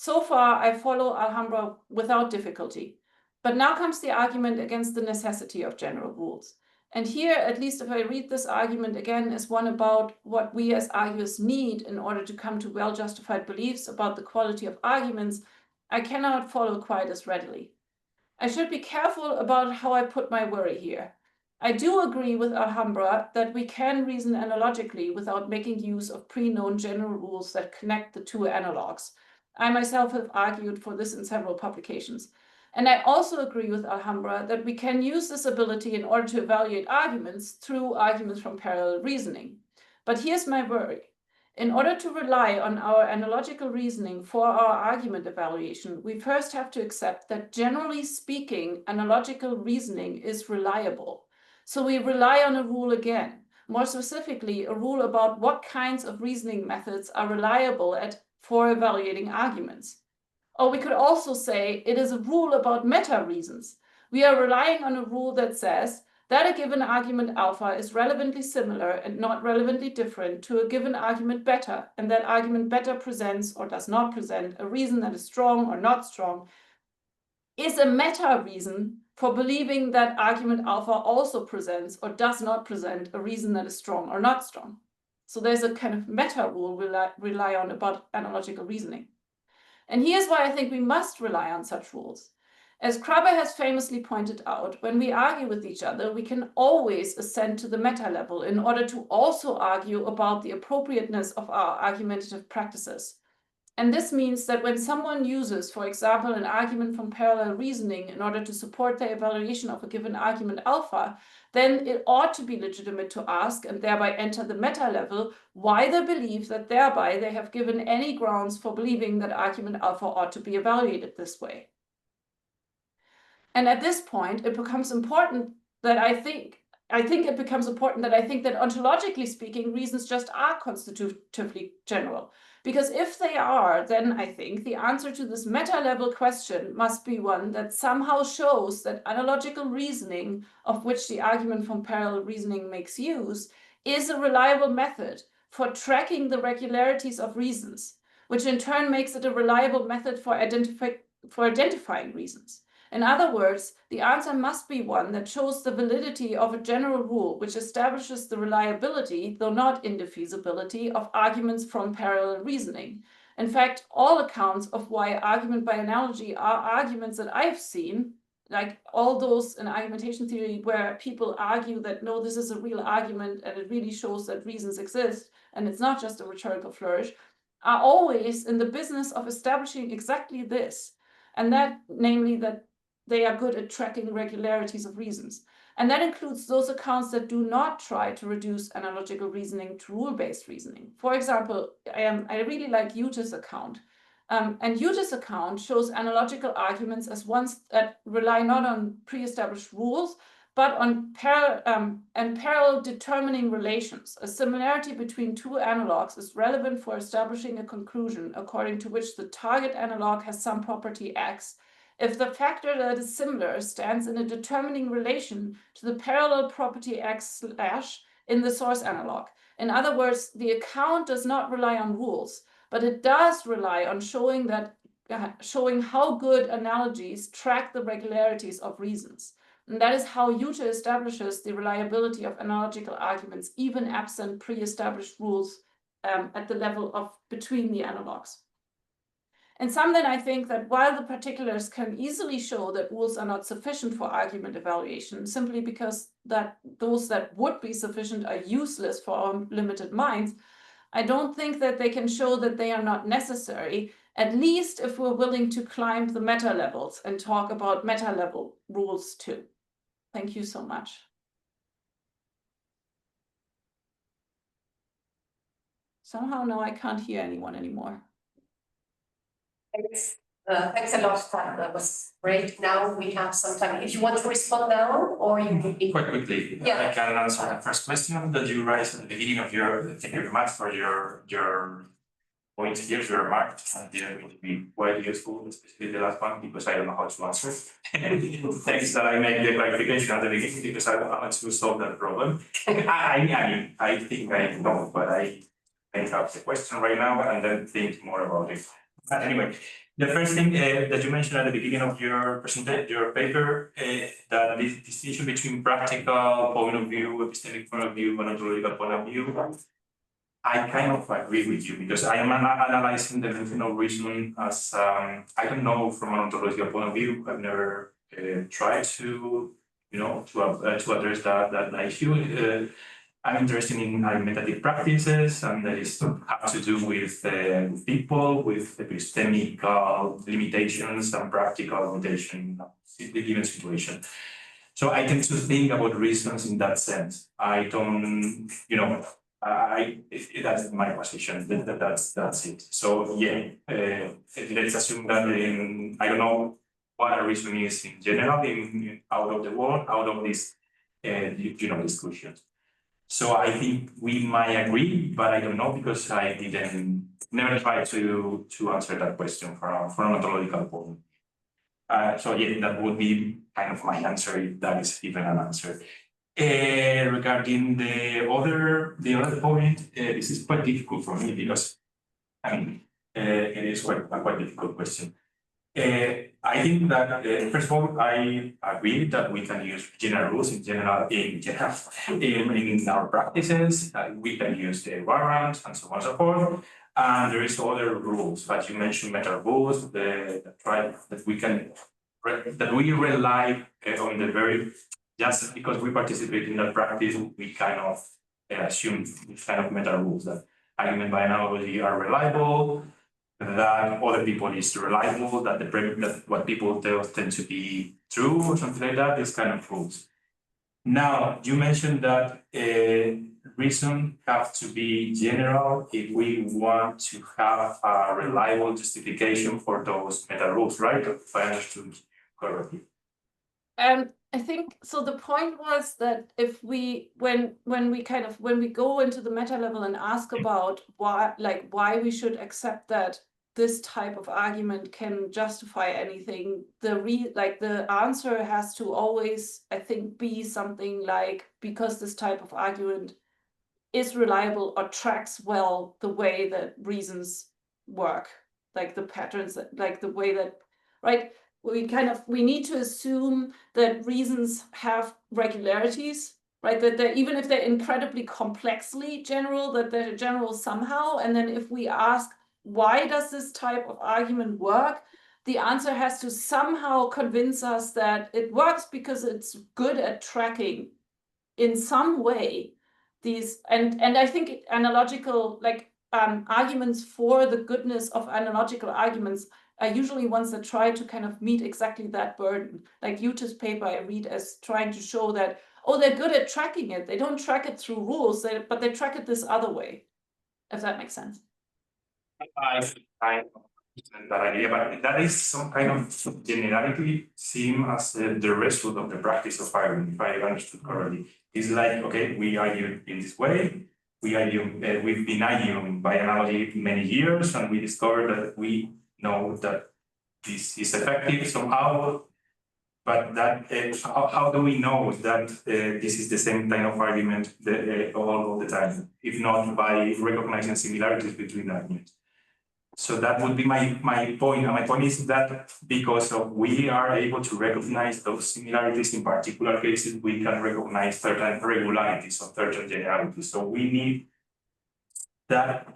So far, I follow Alhambra without difficulty. But now comes the argument against the necessity of general rules. And here, at least if I read this argument again, is one about what we as arguers need in order to come to well-justified beliefs about the quality of arguments, I cannot follow quite as readily. I should be careful about how I put my worry here. I do agree with Alhambra that we can reason analogically without making use of pre-known general rules that connect the two analogs. I myself have argued for this in several publications. And I also agree with Alhambra that we can use this ability in order to evaluate arguments through arguments from parallel reasoning. But here's my worry. In order to rely on our analogical reasoning for our argument evaluation, we first have to accept that generally speaking, analogical reasoning is reliable. So we rely on a rule again, more specifically, a rule about what kinds of reasoning methods are reliable for evaluating arguments. Or we could also say it is a rule about meta-reasons. We are relying on a rule that says that a given argument alpha is relevantly similar and not relevantly different to a given argument beta, and that argument beta presents or does not present a reason that is strong or not strong, is a meta-reason for believing that argument alpha also presents or does not present a reason that is strong or not strong. So there's a kind of meta rule we rely on about analogical reasoning. And here's why I think we must rely on such rules. As Krabbe has famously pointed out, when we argue with each other, we can always ascend to the meta level in order to also argue about the appropriateness of our argumentative practices. And this means that when someone uses, for example, an argument from parallel reasoning in order to support their evaluation of a given argument alpha, then it ought to be legitimate to ask and thereby enter the meta level why they believe that thereby they have given any grounds for believing that argument alpha ought to be evaluated this way. And at this point, it becomes important that I think that ontologically speaking, reasons just are constitutively general. Because if they are, then I think the answer to this meta-level question must be one that somehow shows that analogical reasoning, of which the argument from parallel reasoning makes use, is a reliable method for tracking the regularities of reasons, which in turn makes it a reliable method for identifying reasons. In other words, the answer must be one that shows the validity of a general rule which establishes the reliability, though not indefeasibility, of arguments from parallel reasoning. In fact, all accounts of why argument by analogy are arguments that I've seen, like all those in argumentation theory where people argue that no, this is a real argument and it really shows that reasons exist and it's not just a rhetorical flourish, are always in the business of establishing exactly this, and that, namely, that they are good at tracking regularities of reasons. And that includes those accounts that do not try to reduce analogical reasoning to rule-based reasoning. For example, I really like Ute's account. And Ute's account shows analogical arguments as ones that rely not on pre-established rules, but on parallel determining relations. A similarity between two analogs is relevant for establishing a conclusion according to which the target analog has some property X, if the factor that is similar stands in a determining relation to the parallel property X / in the source analog. In other words, the account does not rely on rules, but it does rely on showing how good analogies track the regularities of reasons. And that is how Ute establishes the reliability of analogical arguments, even absent pre-established rules at the level of between the analogs. In sum, then, I think that while the particulars can easily show that rules are not sufficient for argument evaluation, simply because that those that would be sufficient are useless for our limited minds, I don't think that they can show that they are not necessary, at least if we're willing to climb the meta levels and talk about meta level rules too. Thank you so much. Somehow now I can't hear anyone anymore. Thanks a lot, that was great. Now we have some time. If you want to respond now, or you would be... Quite quickly, Yeah. I can answer the first question that you raised at the beginning of your, thank you very much for your points here, your remarks, and they are going to be quite useful, especially the last one, because I don't know how to answer. Thanks that I make the clarification at the beginning, because I don't know how to solve that problem. I think I know, but I have the question right now and then think more about it. But anyway, the first thing that you mentioned at the beginning of your presentation, your paper, that this distinction between practical point of view, epistemic point of view, and ontological point of view, I kind of agree with you, because I am analyzing the notion of reason as, I don't know, from an ontological point of view. I've never tried to, to address that issue. I'm interested in argumentative practices, and that is have to do with people, with epistemical limitations and practical limitation in the given situation. So I tend to think about reasons in that sense. I don't, that's my position. That's it. So yeah, let's assume that I don't know what a reason is in general, out of the world, out of this, discussions. So I think we might agree, but I don't know, because I never tried to answer that question from an ontological point. So yeah, that would be kind of my answer, if that is even an answer. Regarding the other point, this is quite difficult for me, because it is quite a quite difficult question. I think that first of all, I agree that we can use general rules in our practices. We can use the warrants and so on and so forth. And there is other rules, as you mentioned, meta rules, that we rely on the very, just because we participate in that practice, we kind of assume this kind of meta rules that argument by analogy are reliable, that other people is reliable, that what people tell tend to be true, or something like that, these kind of rules. Now, you mentioned that reason have to be general if we want to have a reliable justification for those meta rules, right? If I understood correctly. I think so. The point was that if when we go into the meta level and ask about why we should accept that this type of argument can justify anything, the answer has to always, I think, be something like, because this type of argument is reliable or tracks well the way that reasons work, like the patterns, like the way that, right? we need to assume that reasons have regularities, right? That even if they're incredibly complexly general, that they're general somehow. And then if we ask, why does this type of argument work? The answer has to somehow convince us that it works because it's good at tracking in some way these, and I think analogical, like arguments for the goodness of analogical arguments are usually ones that try to kind of meet exactly that burden. Like Juta's paper I read as trying to show that, oh, they're good at tracking it. They don't track it through rules, but they track it this other way, if that makes sense. I understand that idea, but that is some kind of generality seen as the result of the practice of arguing, if I understood correctly. It's like, okay, we argue in this way, we've been arguing by analogy many years, and we discovered that we know that this is effective somehow, but that how do we know that this is the same kind of argument all the time, if not by recognizing similarities between arguments? So that would be my point. And my point is that because we are able to recognize those similarities in particular cases, we can recognize certain regularities or certain generalities. So we need that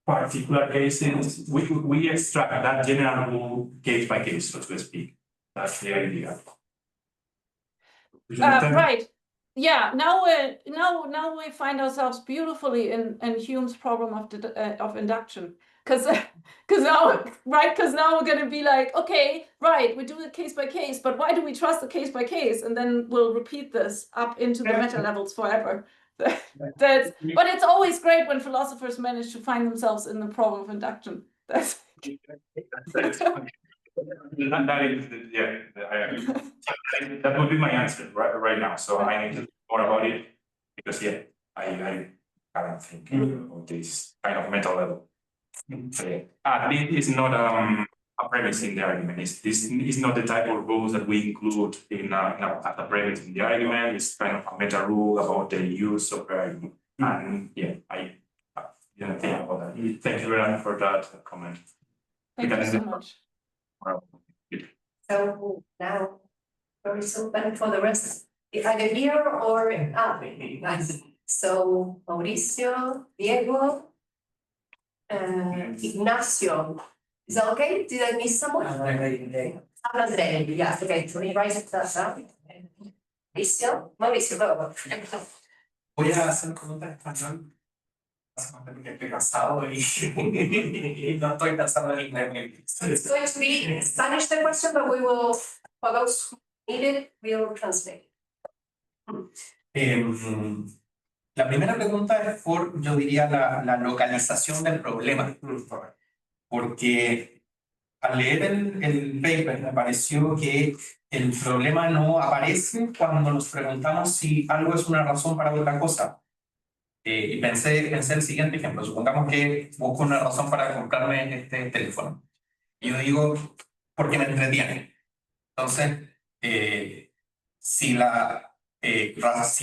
particular cases, we extract that general rule case by case, so to speak. That's the idea. Right. Yeah. Now we find ourselves beautifully in Hume's problem of induction. Because now we're going to be like, okay, right, we do it case by case, but why do we trust the case by case? And then we'll repeat this up into the meta levels forever. But it's always great when philosophers manage to find themselves in the problem of induction. That would be my answer right now. So I need to think more about it because I can't think of this kind of meta level. This is not a premise in the argument. This is not the type of rules that we include in as a premise in the argument. It's kind of a meta rule about the use of the argument. And I didn't think about that. Thank you very much for that comment. Thank you so much. So now we're open for the rest, either here or nice. So Mauricio, Diego. Ignacio, is that okay? Did I miss someone? Andrei, yeah, okay, so we write it down. Mauricio, go. Voy a hacer preguntas en español. Básicamente estoy cansado y no estoy pensando en inglés. It's going to be in Spanish the question, but we will, for those who need it, we'll translate. La primera pregunta es por, yo diría, la localización del problema. Porque al leer el paper me pareció que el problema no aparece cuando nos preguntamos si algo es una razón para otra cosa. Y pensé el siguiente ejemplo. Supongamos que busco una razón para comprarme este teléfono. Y yo digo, porque me entretiene. Entonces, si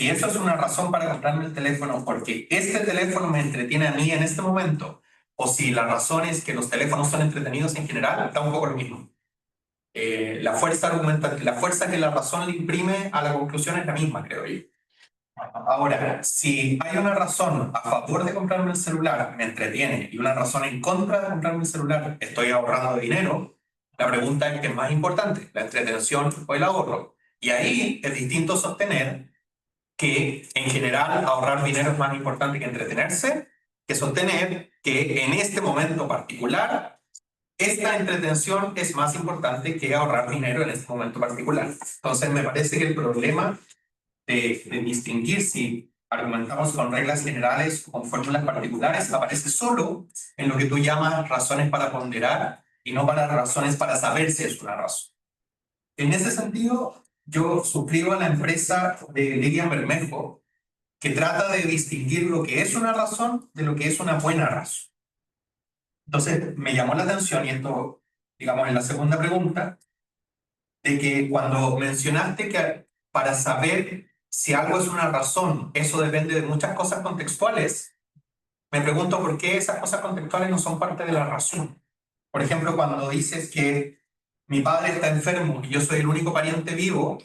eso es una razón para comprarme el teléfono porque este teléfono me entretiene a mí en este momento, o si la razón es que los teléfonos son entretenidos en general, está un poco lo mismo. La fuerza que la razón le imprime a la conclusión es la misma, creo yo. Ahora, si hay una razón a favor de comprarme el celular, me entretiene, y una razón en contra de comprarme el celular, estoy ahorrando dinero, la pregunta es ¿qué es más importante, la entretención o el ahorro? Y ahí es distinto sostener que en general ahorrar dinero es más importante que entretenerse, que sostener que en este momento particular esta entretención es más importante que ahorrar dinero en este momento particular. Entonces me parece que el problema de distinguir si argumentamos con reglas generales o con fórmulas particulares aparece solo en lo que tú llamas razones para ponderar y no para razones para saber si es una razón. En ese sentido, yo suscribo a la empresa de Lilian Bermejo, que trata de distinguir lo que es una razón de lo que es una buena razón. Entonces, me llamó la atención, y esto, digamos, en la segunda pregunta, de que cuando mencionaste que para saber si algo es una razón, eso depende de muchas cosas contextuales, me pregunto por qué esas cosas contextuales no son parte de la razón. Por ejemplo, cuando dices que mi padre está enfermo y yo soy el único pariente vivo,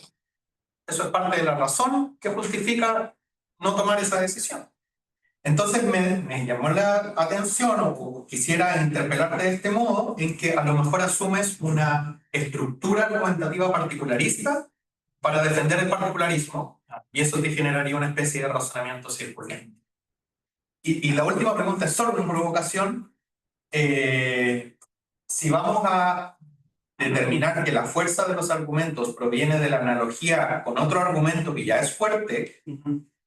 eso es parte de la razón que justifica no tomar esa decisión. Entonces me llamó la atención o quisiera interpelarte de este modo en que a lo mejor asumes una estructura argumentativa particularista para defender el particularismo y eso te generaría una especie de razonamiento circular. Y la última pregunta es solo una provocación. Si vamos a determinar que la fuerza de los argumentos proviene de la analogía con otro argumento que ya es fuerte,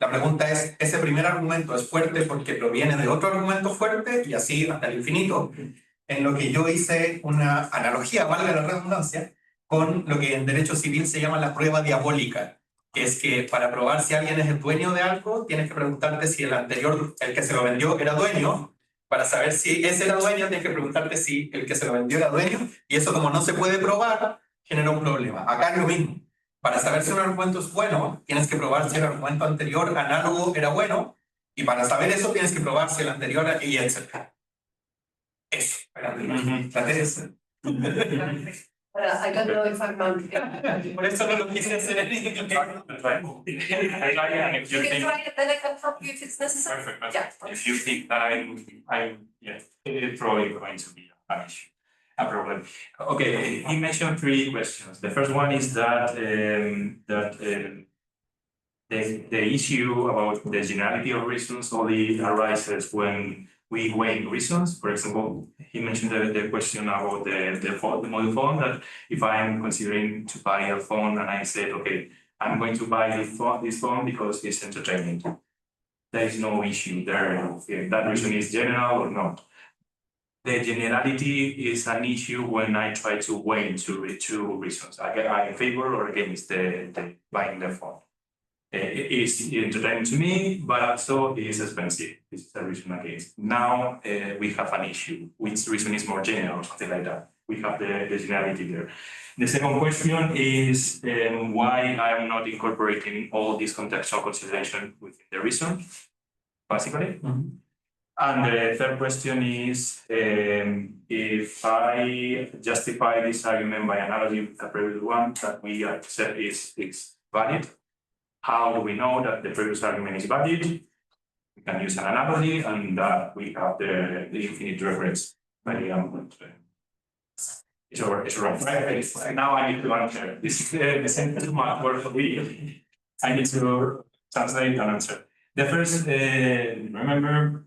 la pregunta es, ¿ese primer argumento es fuerte porque proviene de otro argumento fuerte? Y así hasta el infinito, en lo que yo hice una analogía, valga la redundancia, con lo que en derecho civil se llama la prueba diabólica, que es que para probar si alguien es el dueño de algo, tienes que preguntarte si el anterior, el que se lo vendió, era dueño. Para saber si ese era dueño, tienes que preguntarte si el que se lo vendió era dueño, y eso como no se puede probar, genera un problema. Acá es lo mismo. Para saber si un argumento es bueno, tienes que probar si el argumento anterior análogo era bueno, y para saber eso tienes que probar si el anterior y etc. Eso. Traté de eso. I don't know if I'm on. Por eso no lo quise hacer en inglés. I try, and if You you can think, try it, then I can help you if it's necessary. perfect, Yeah. if you think that I'm, yeah, it's probably going to be an issue, a problem. Okay, he mentioned 3 questions. The first one is that the issue about the generality of reasons only arises when we weigh reasons. For example, he mentioned the question about the mobile phone, that if I am considering to buy a phone and I said, okay, I'm going to buy this phone because it's entertainment. There is no issue there if that reason is general or not. The generality is an issue when I try to weigh two reasons. I favor or against the buying the phone. It is entertaining to me, but also it is expensive. This is a reason against. Now we have an issue. Which reason is more general or something like that? We have the generality there. The second question is why I am not incorporating all these contextual considerations within the reason, basically. And the third question is if I justify this argument by analogy with the previous one that we said is valid, how do we know that the previous argument is valid? We can use an analogy, and we have the infinite reference. It's wrong. Now I need to answer. This is the same word for me. I need to translate and answer. The first, remember,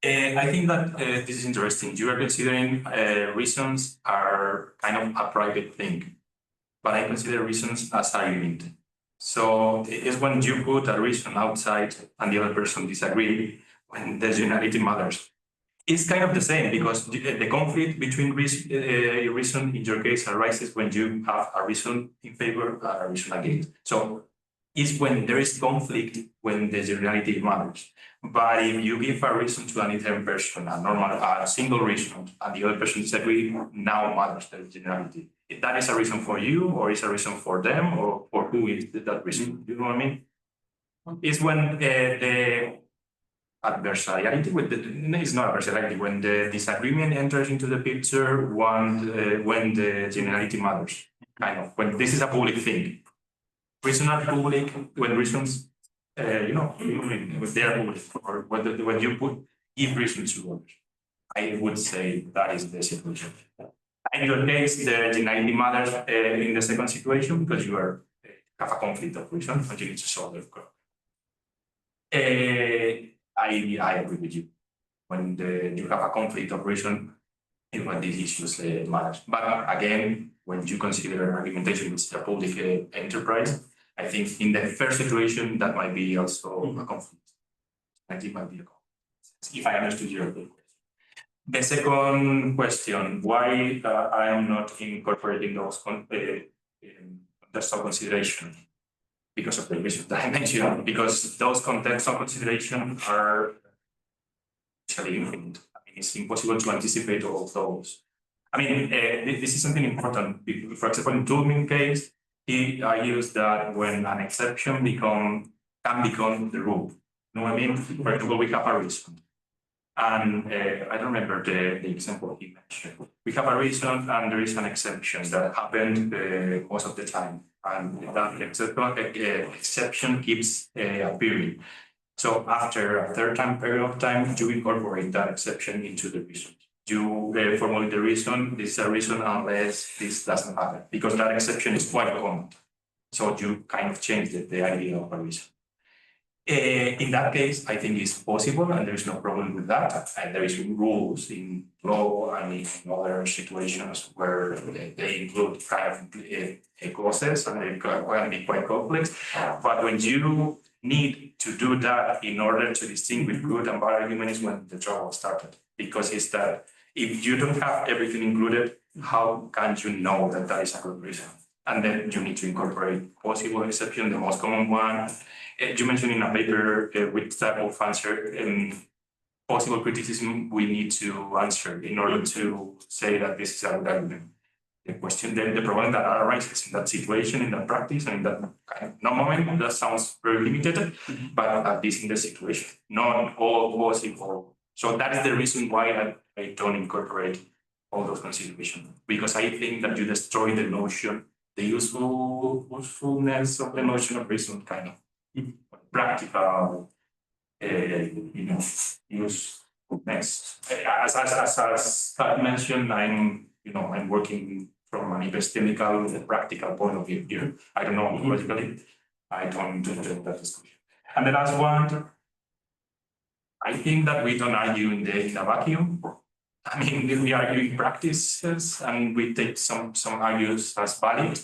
I think that this is interesting. You are considering reasons are kind of a private thing, but I consider reasons as argument. So it's when you put a reason outside and the other person disagrees, when the generality matters. It's kind of the same because the conflict between reason in your case arises when you have a reason in favor and a reason against. So it's when there is conflict when the generality matters. But if you give a reason to an internal person, a single reason, and the other person disagrees, now matters the generality. If that is a reason for you, or is a reason for them, or for who is that reason? You know what I mean? It's when the adversariality, it's not adversariality, when the disagreement enters into the picture, when the generality matters, kind of, when this is a public thing. Reasons are public when reasons, when they are public, or when you give reasons to others. I would say that is the situation. In your case, the generality matters in the second situation because you have a conflict of reason and you need to solve it. I agree with you. When you have a conflict of reason, is when these issues matter. But again, when you consider argumentation is a public enterprise, I think in the first situation that might be also a conflict. I think might be a conflict. If I understood your question. The second question, why I am not incorporating those contextual considerations? Because of the reason that I mentioned, because those contextual considerations are actually infinite. I mean, it's impossible to anticipate all of those. I mean, this is something important. For example, in Turing case, I use that when an exception can become the rule. You know what I mean? For example, we have a reason. And I don't remember the example he mentioned. We have a reason and there is an exception that happened most of the time. And that exception keeps appearing. So after a certain period of time, you incorporate that exception into the reason. You formulate the reason, this is a reason unless this doesn't happen, because that exception is quite common. So you kind of change the idea of a reason. In that case, I think it's possible and there is no problem with that. And there is rules in law and in other situations where they include kind of clauses and they can be quite complex. But when you need to do that in order to distinguish good and bad argument is when the trouble started. Because it's that if you don't have everything included, how can you know that that is a good reason? And then you need to incorporate possible exception, the most common one. You mentioned in a paper which type of answer possible criticism we need to answer in order to say that this is a good argument. The question, the problem that arises in that situation, in that practice, and in that kind of moment, that sounds very limited, but at least in the situation, not all possible. So that is the reason why I don't incorporate all those considerations, because I think that you destroy the notion, the usefulness of the notion of reason, kind of practical, usefulness. As I mentioned, I'm working from an epistemical, practical point of view here. I don't know logically. I don't do that discussion. And the last one, I think that we don't argue in the vacuum. I mean, we argue in practices and we take some arguments as valid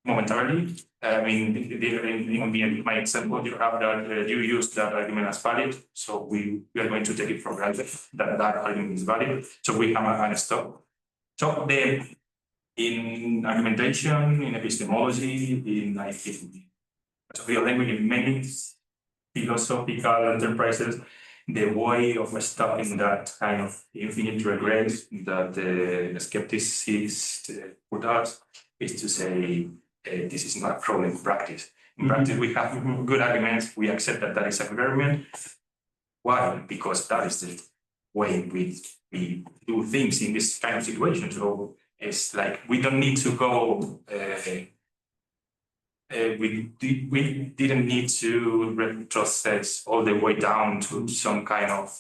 momentarily. I mean, in my example, you have that you use that argument as valid, so we are going to take it for granted that argument is valid. So we have a stop. So in argumentation, in epistemology, in language, in many philosophical enterprises, the way of stopping that kind of infinite regret that the skepticists put us is to say, this is not a problem in practice. In practice, we have good arguments. We accept that that is a good argument. Why? Because that is the way we do things in this kind of situation. So it's like we don't need to go. We didn't need to retrocess all the way down to some kind of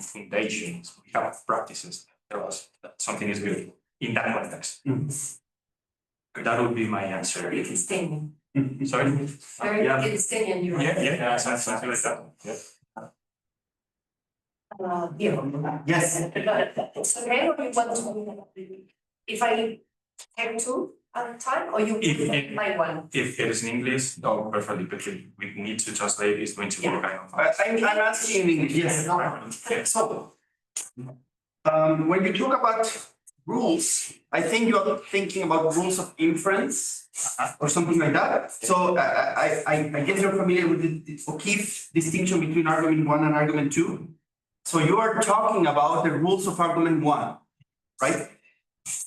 foundations. We have practices that tell us that something is good in that context. That would be my answer. Epistemian. Sorry? Very epistemian, you Yeah, something like that. Yeah. Yes. So okay, or you want to, if I take two at a time, or you like one? If it is in English, no, perfectly, but we need to translate, it's going to be kind of. I'm asking in English, yes. So, when you talk about rules, I think you're thinking about rules of inference or something like that. So I guess you're familiar with the O'Keefe distinction between argument 1 and argument 2. So you are talking about the rules of argument 1, right?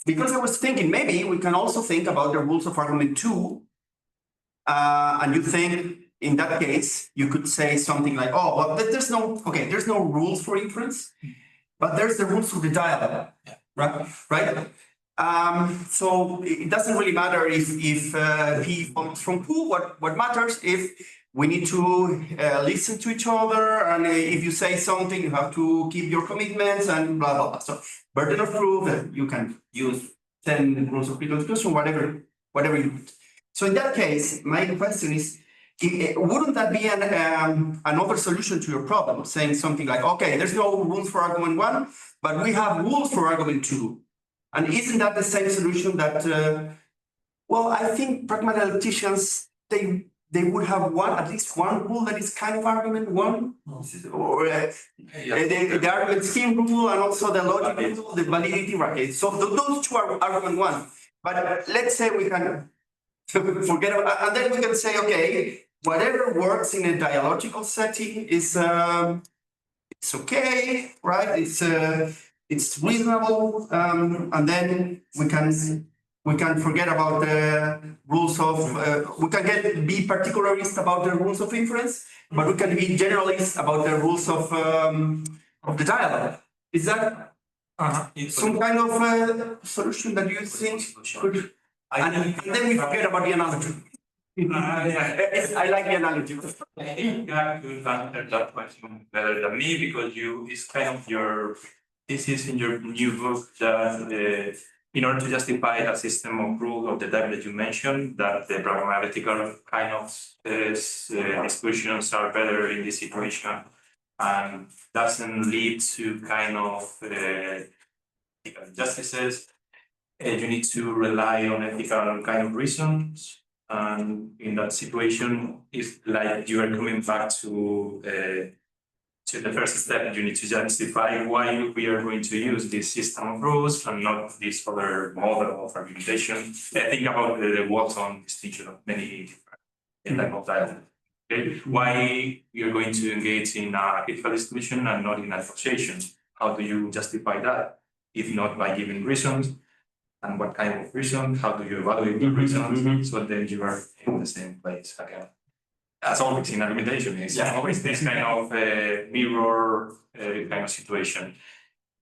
Because I was thinking maybe we can also think about the rules of argument 2. And you think in that case, you could say something like, oh, well, there's no rules for inference, but there's the rules of the dialogue. Right? So it doesn't really matter if P comes from Q. What matters if we need to listen to each other, and if you say something, you have to keep your commitments and blah blah blah. So burden of proof, you can use 10 rules of critical discussion, whatever you want. So in that case, my question is, wouldn't that be another solution to your problem? Saying something like, okay, there's no rules for argument 1, but we have rules for argument 2. And isn't that the same solution that, well, I think pragmaticians, they would have at least one rule that is kind of argument 1, or the argument scheme rule, and also the logic rule, the validity rule. So those two are argument 1. But let's say we can forget about, and then we can say, okay, whatever works in a dialogical setting is it's okay, right? It's reasonable, and then we can forget about the rules of we can be particularist about the rules of inference, but we can be generalist about the rules of of the dialogue. Is that some kind of solution that you think could? And then we forget about the analogy. I like the analogy. I think that could answer that question better than me because it's kind of your thesis in your new book that in order to justify a system of rule of the type that you mentioned, that the programmatical kind of exclusions are better in this situation and doesn't lead to kind of justices. You need to rely on ethical kind of reasons. And in that situation, it's like you are coming back to the first step. You need to justify why we are going to use this system of rules and not this other model of argumentation. I think about the Watson distinction of many different type of dialogue. Okay? Why we are going to engage in a critical discussion and not in association? How do you justify that? If not by giving reasons, and what kind of reason? How do you evaluate the reasons? So then you are in the same place again. As always in argumentation, it's always this kind of mirror kind of situation.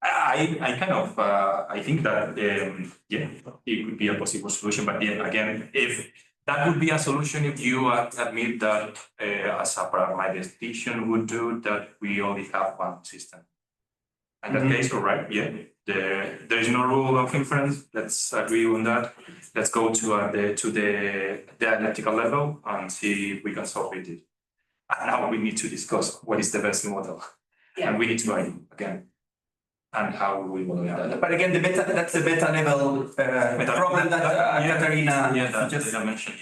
I kind of I think that it could be a possible solution, but again, if that would be a solution, if you admit that as a parameterization would do that, we only have one system. In that case, all right, there is no rule of inference. Let's agree on that. Let's go to the dialectical level and see if we can solve it. And now we need to discuss what is the best model, and we need to argue again, and how we will do that. But again, that's the beta level problem that Katarina just mentioned.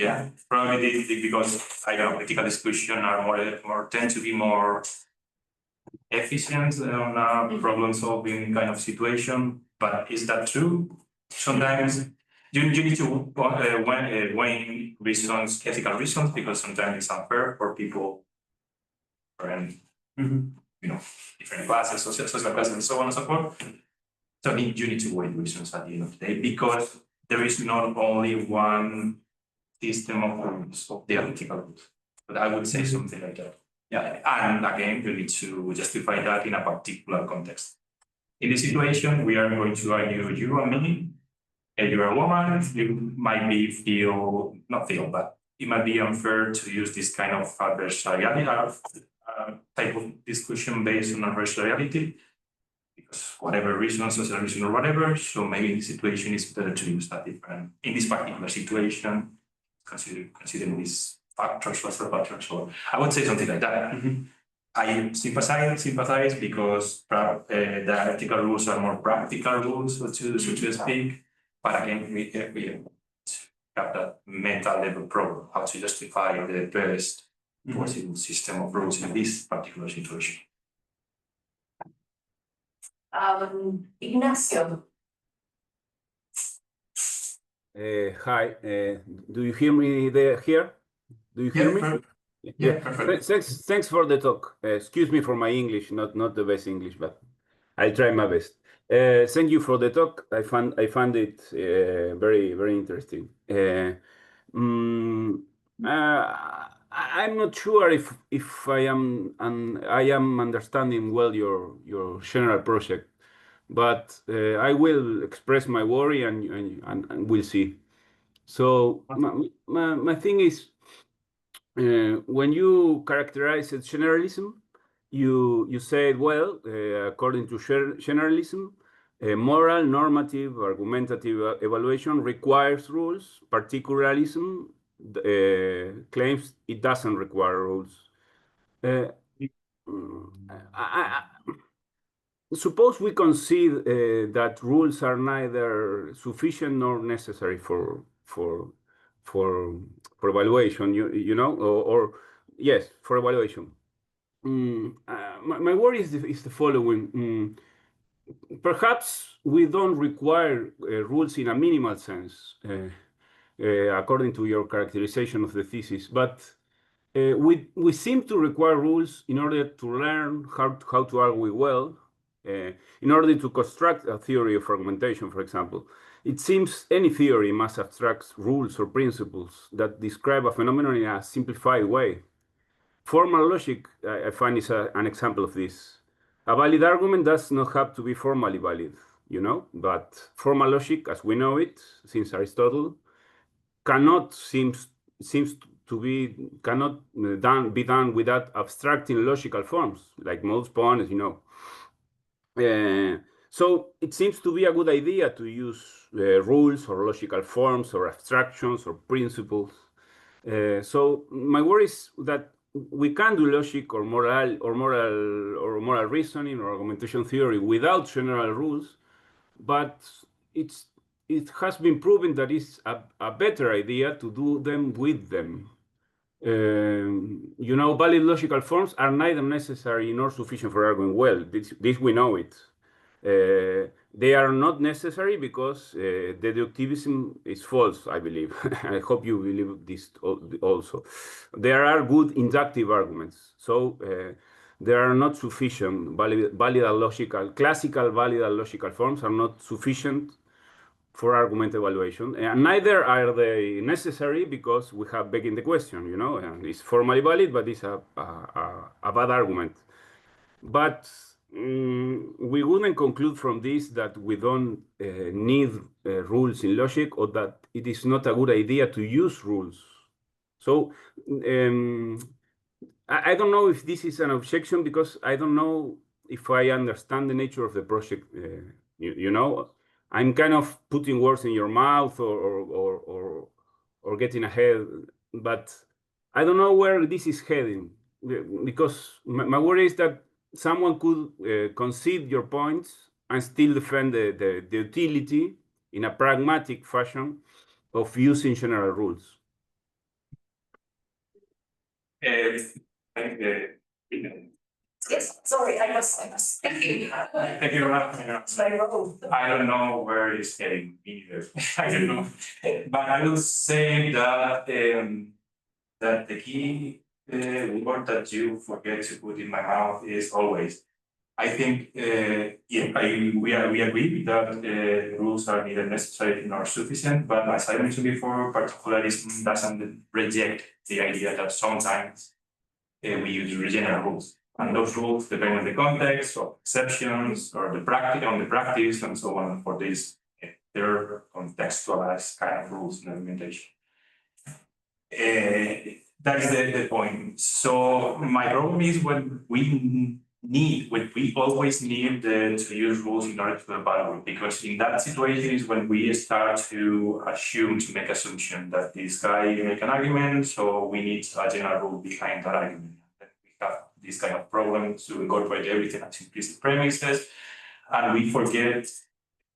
Probably because critical discussion are more tend to be more efficient on a problem-solving kind of situation, but is that true? Sometimes you need to weigh reasons, ethical reasons, because sometimes it's unfair for people, and different classes, social classes, and so on and so forth. So you need to weigh reasons at the end of the day, because there is not only one system of rules of the ethical rules. But I would say something like that. And again, you need to justify that in a particular context. In this situation, we are going to argue you and me. If you're a woman, you might but it might be unfair to use this kind of adversariality type of discussion based on adversariality, because whatever reason, social reason or whatever, so maybe in this situation it's better to use that different. In this particular situation, considering these factors, or I would say something like that. I sympathize because the ethical rules are more practical rules, so to speak. But again, we have that mental level problem, how to justify the best possible system of rules in this particular situation. Ignacio. Hi, do you hear me here? Do you hear me? Perfect. Thanks for the talk. Excuse me for my English, not the best English, but I'll try my best. Thank you for the talk. I found it very interesting. I'm not sure if I am understanding well your general project, but I will express my worry and we'll see. So my thing is, when you characterize it generalism, you said, well, according to generalism, moral, normative, argumentative evaluation requires rules. Particularism claims it doesn't require rules. Suppose we concede that rules are neither sufficient nor necessary for evaluation, you know, or yes, for evaluation. My worry is the following. Perhaps we don't require rules in a minimal sense, according to your characterization of the thesis, but we seem to require rules in order to learn how to argue well, in order to construct a theory of argumentation, for example. It seems any theory must abstract rules or principles that describe a phenomenon in a simplified way. Formal logic, I find, is an example of this. A valid argument does not have to be formally valid, you know, but formal logic, as we know it since Aristotle, cannot be done without abstracting logical forms, like most poems, you know. So it seems to be a good idea to use rules or logical forms or abstractions or principles. So my worry is that we can do logic or moral reasoning or argumentation theory without general rules, but it has been proven that it's a better idea to do them with them. You know, valid logical forms are neither necessary nor sufficient for arguing well. This we know it. They are not necessary because deductivism is false, I believe. I hope you believe this also. There are good inductive arguments. So there are not sufficient classical valid logical forms are not sufficient for argument evaluation, and neither are they necessary because we have begging the question, you know, and it's formally valid, but it's a bad argument. But we wouldn't conclude from this that we don't need rules in logic, or that it is not a good idea to use rules. So I don't know if this is an objection, because I don't know if I understand the nature of the project. You know, I'm kind of putting words in your mouth or getting ahead, but I don't know where this is heading, because my worry is that someone could concede your points and still defend the utility in a pragmatic fashion of using general rules. Yes, sorry, I was thinking. Thank you very much. I don't know where it's heading either. I don't know. But I will say that that the key word that you forget to put in my mouth is always. I think we agree that rules are neither necessary nor sufficient, but as I mentioned before, particularism doesn't reject the idea that sometimes we use general rules. And those rules depend on the context, or exceptions, or the practice, and so on. For this, they're contextualized kind of rules in argumentation. That is the point. So my problem is when we always need to use rules in order to evaluate, because in that situation is when we start to make assumption that this guy make an argument, so we need a general rule behind that argument. We have this kind of problem to incorporate everything as implicit premises, and we forget,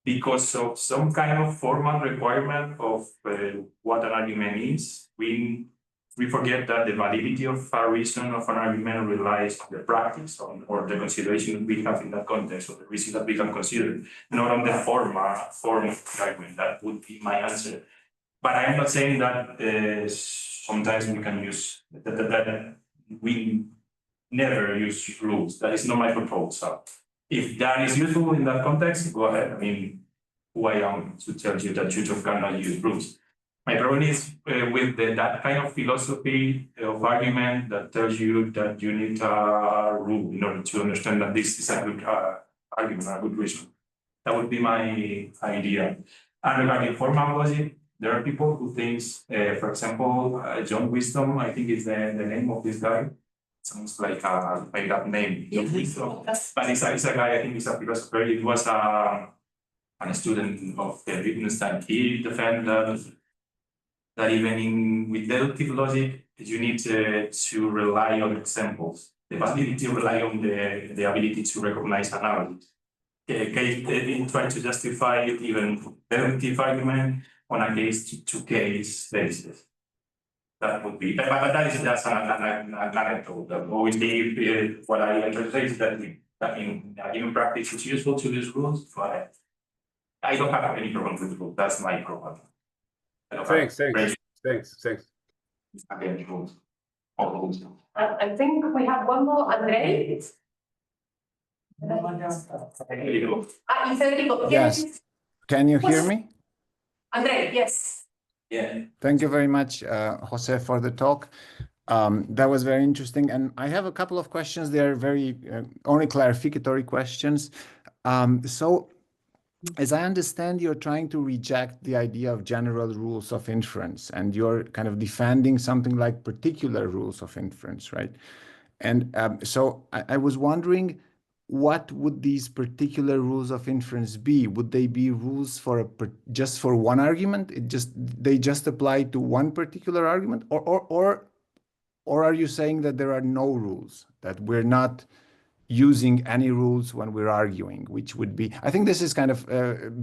because of some kind of formal requirement of what an argument is, we forget that the validity of a reason of an argument relies on the practice or the consideration we have in that context, or the reason that we can consider, not on the form of the argument. That would be my answer. But I'm not saying that sometimes we can use that we never use rules. That is not my proposal. If that is useful in that context, go ahead. I mean, who I am to tell you that you just cannot use rules. My problem is with that kind of philosophy of argument that tells you that you need a rule in order to understand that this is a good argument, a good reason. That would be my idea. And regarding formal logic, there are people who think, for example, John Wisdom, I think is the name of this guy. Sounds like a made-up name, John Wisdom. But it's a guy, I think he's a philosopher. It was a student of Wittgenstein. He defended that even with deductive logic, you need to rely on examples. The validity rely on the ability to recognize analogies. In trying to justify even deductive argument on a case-to-case basis. That would be, but that is just an anecdote. Obviously, what I interpret is that in given practice, it's useful to use rules, but I don't have any problem with rules. That's my problem. Thanks. I think we have one more, Andrei. Federico. Yes. Can you hear me? Andrei, yes. Yeah. Thank you very much, Jose, for the talk. That was very interesting. And I have a couple of questions. They are very only clarificatory questions. So as I understand, you're trying to reject the idea of general rules of inference, and you're kind of defending something like particular rules of inference, right? And so I was wondering, what would these particular rules of inference be? Would they be rules for just for one argument? They just apply to one particular argument, or are you saying that there are no rules, that we're not using any rules when we're arguing, which would be, I think this is kind of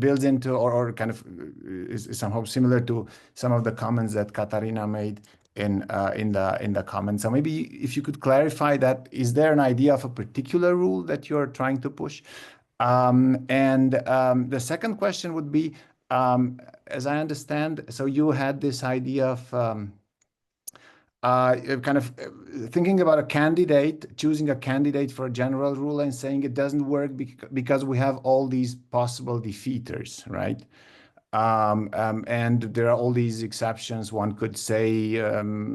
builds into or kind of is somehow similar to some of the comments that Katarina made in the comments. So maybe if you could clarify that, is there an idea of a particular rule that you're trying to push? The second question would be, as I understand, so you had this idea of kind of thinking about a candidate, choosing a candidate for a general rule and saying it doesn't work because we have all these possible defeaters, right? And there are all these exceptions. One could say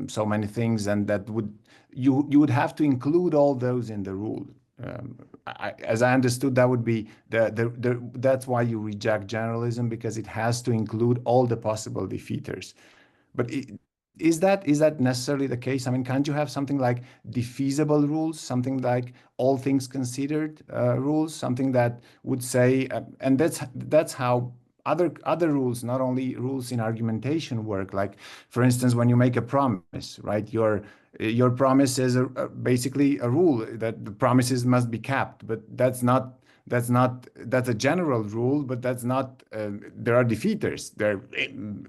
so many things, and that would you would have to include all those in the rule. As I understood, that would be that's why you reject generalism, because it has to include all the possible defeaters. But is that necessarily the case? I mean, can't you have something like defeasible rules, something like all things considered rules, something that would say, and that's how other rules, not only rules in argumentation, work. Like, for instance, when you make a promise, right? Your promise is basically a rule that the promises must be kept, but that's a general rule, but that's not, there are defeaters. There are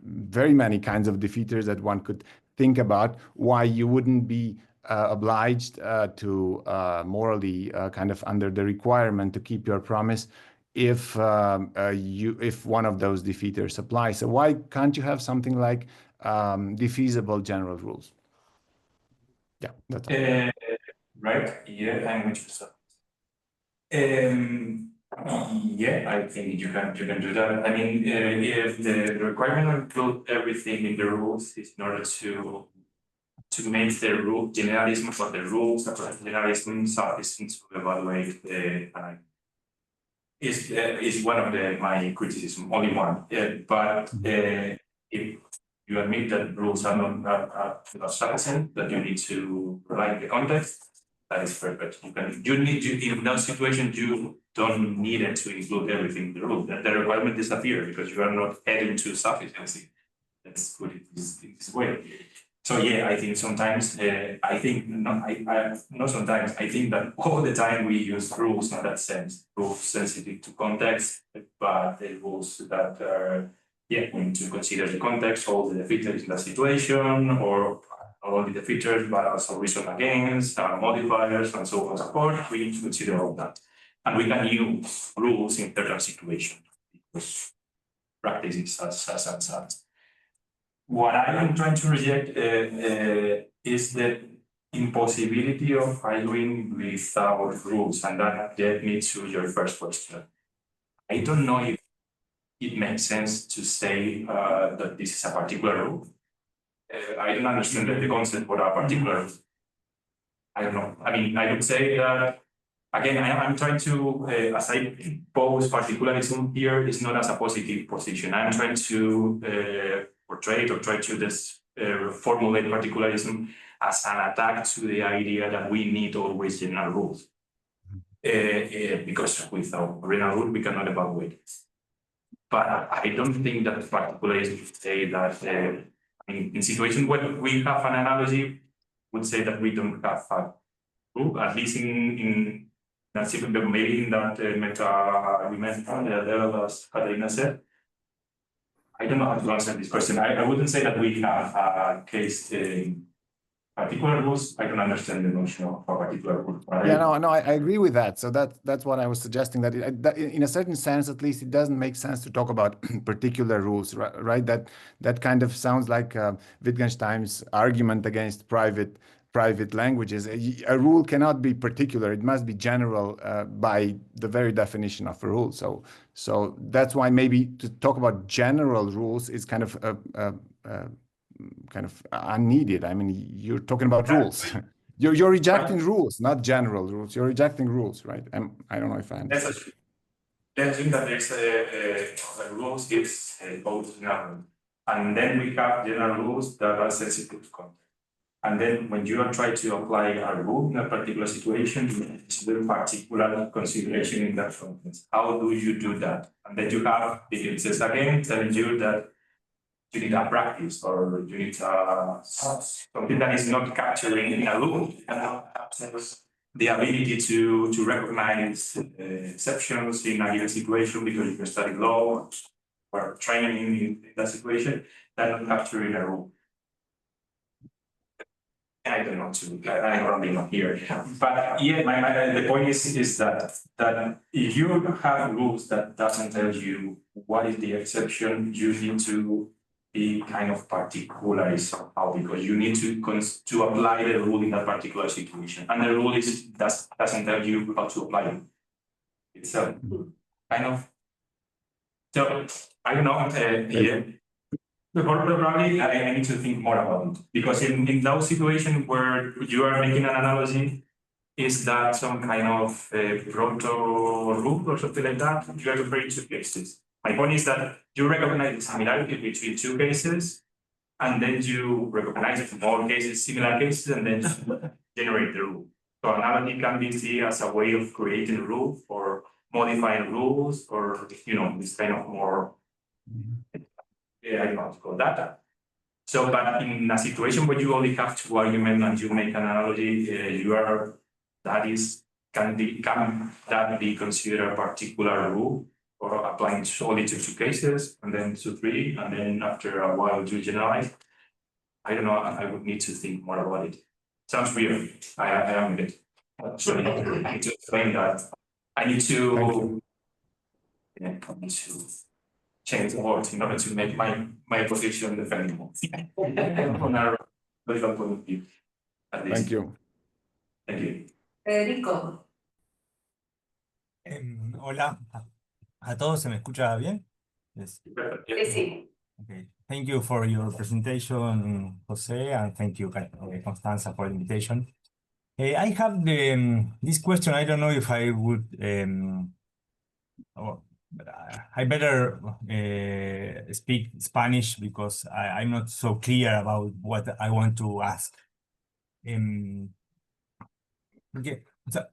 very many kinds of defeaters that one could think about why you wouldn't be obliged to morally kind of under the requirement to keep your promise if one of those defeaters applies. So why can't you have something like defeasible general rules? Yeah, that's all. Right, yeah, I'm interested. Yeah, I think you can do that. I mean, if the requirement include everything in the rules is in order to make the rule generalism for the rules, generalism sufficient to evaluate the is one of my criticism, only one. But if you admit that rules are not sufficient, that you need to provide the context, that is perfect. In that situation, you don't need it to include everything in the rule. The requirement disappears because you are not heading to sufficiency. Let's put it this way. So yeah, I think sometimes, I think that all the time we use rules in that sense, rules sensitive to context, but the rules that are, we need to consider the context, all the features in the situation, or not only the features, but also reason against, modifiers, and so on and so forth. We need to consider all that. And we can use rules in certain situations, because practice is such. What I am trying to reject is the impossibility of arguing without rules, and that led me to your first question. I don't know if it makes sense to say that this is a particular rule. I don't understand the concept for a particular rule. I don't know. I mean, I would say that, again, I'm trying to, as I pose particularism here, is not as a positive position. I'm trying to portray or try to formulate particularism as an attack to the idea that we need always general rules. Because without general rule, we cannot evaluate. But I don't think that particularism would say that in situations where we have an analogy, would say that we don't have a rule, at least in maybe in that meta argument level, as Katarina said. I don't know how to answer this question. I wouldn't say that we have a case in particular rules. I don't understand the notion of a particular rule. Yeah, I agree with that. So that's what I was suggesting, that in a certain sense, at least, it doesn't make sense to talk about particular rules, right? That kind of sounds like Wittgenstein's argument against private languages. A rule cannot be particular; it must be general by the very definition of a rule. So that's why maybe to talk about general rules is kind of kind of unneeded. I mean, you're talking about rules. You're rejecting rules, not general rules. You're rejecting rules, right? I don't know if I understand. Let's assume that there's a rules is both general, and then we have general rules that are sensitive to context. And then when you are trying to apply a rule in a particular situation, you need to do particular consideration in that context. How do you do that? And then you have the instance again telling you that you need a practice or you need something that is not capturing in a rule. And the ability to recognize exceptions in a given situation because you study law or training in that situation that don't capture in a rule. I don't know I'm running on here. But yeah, the point is that if you have rules that doesn't tell you what is the exception, you need to be kind of particular somehow because you need to apply the rule in that particular situation. And the rule doesn't tell you how to apply it. It's a kind of so I don't know, yeah. Probably I need to think more about it because in those situations where you are making an analogy, is that some kind of proto rule or something like that? You are comparing two cases. My point is that you recognize the similarity between two cases, and then you recognize more cases, similar cases, and then generate the rule. So analogy can be seen as a way of creating rules or modifying rules, or this kind of more. I don't know how to call data. So, but in a situation where you only have two arguments and you make an analogy, can that be considered a particular rule or applying only to two cases and then to three, and then after a while to generalize? I don't know. I would need to think more about it. Sounds weird. I am with it. So I need to explain that. I need to change the words in order to make my position defendable on our legal point of view. At least. Thank you. Thank you. Rico. Hola a todos, ¿se me escucha bien? Yes. Sí. Okay. Thank you for your presentation, Jose, and thank you, Constanza, for the invitation. I have this question. I don't know if I would. I better speak Spanish because I'm not so clear about what I want to ask. Porque, o sea,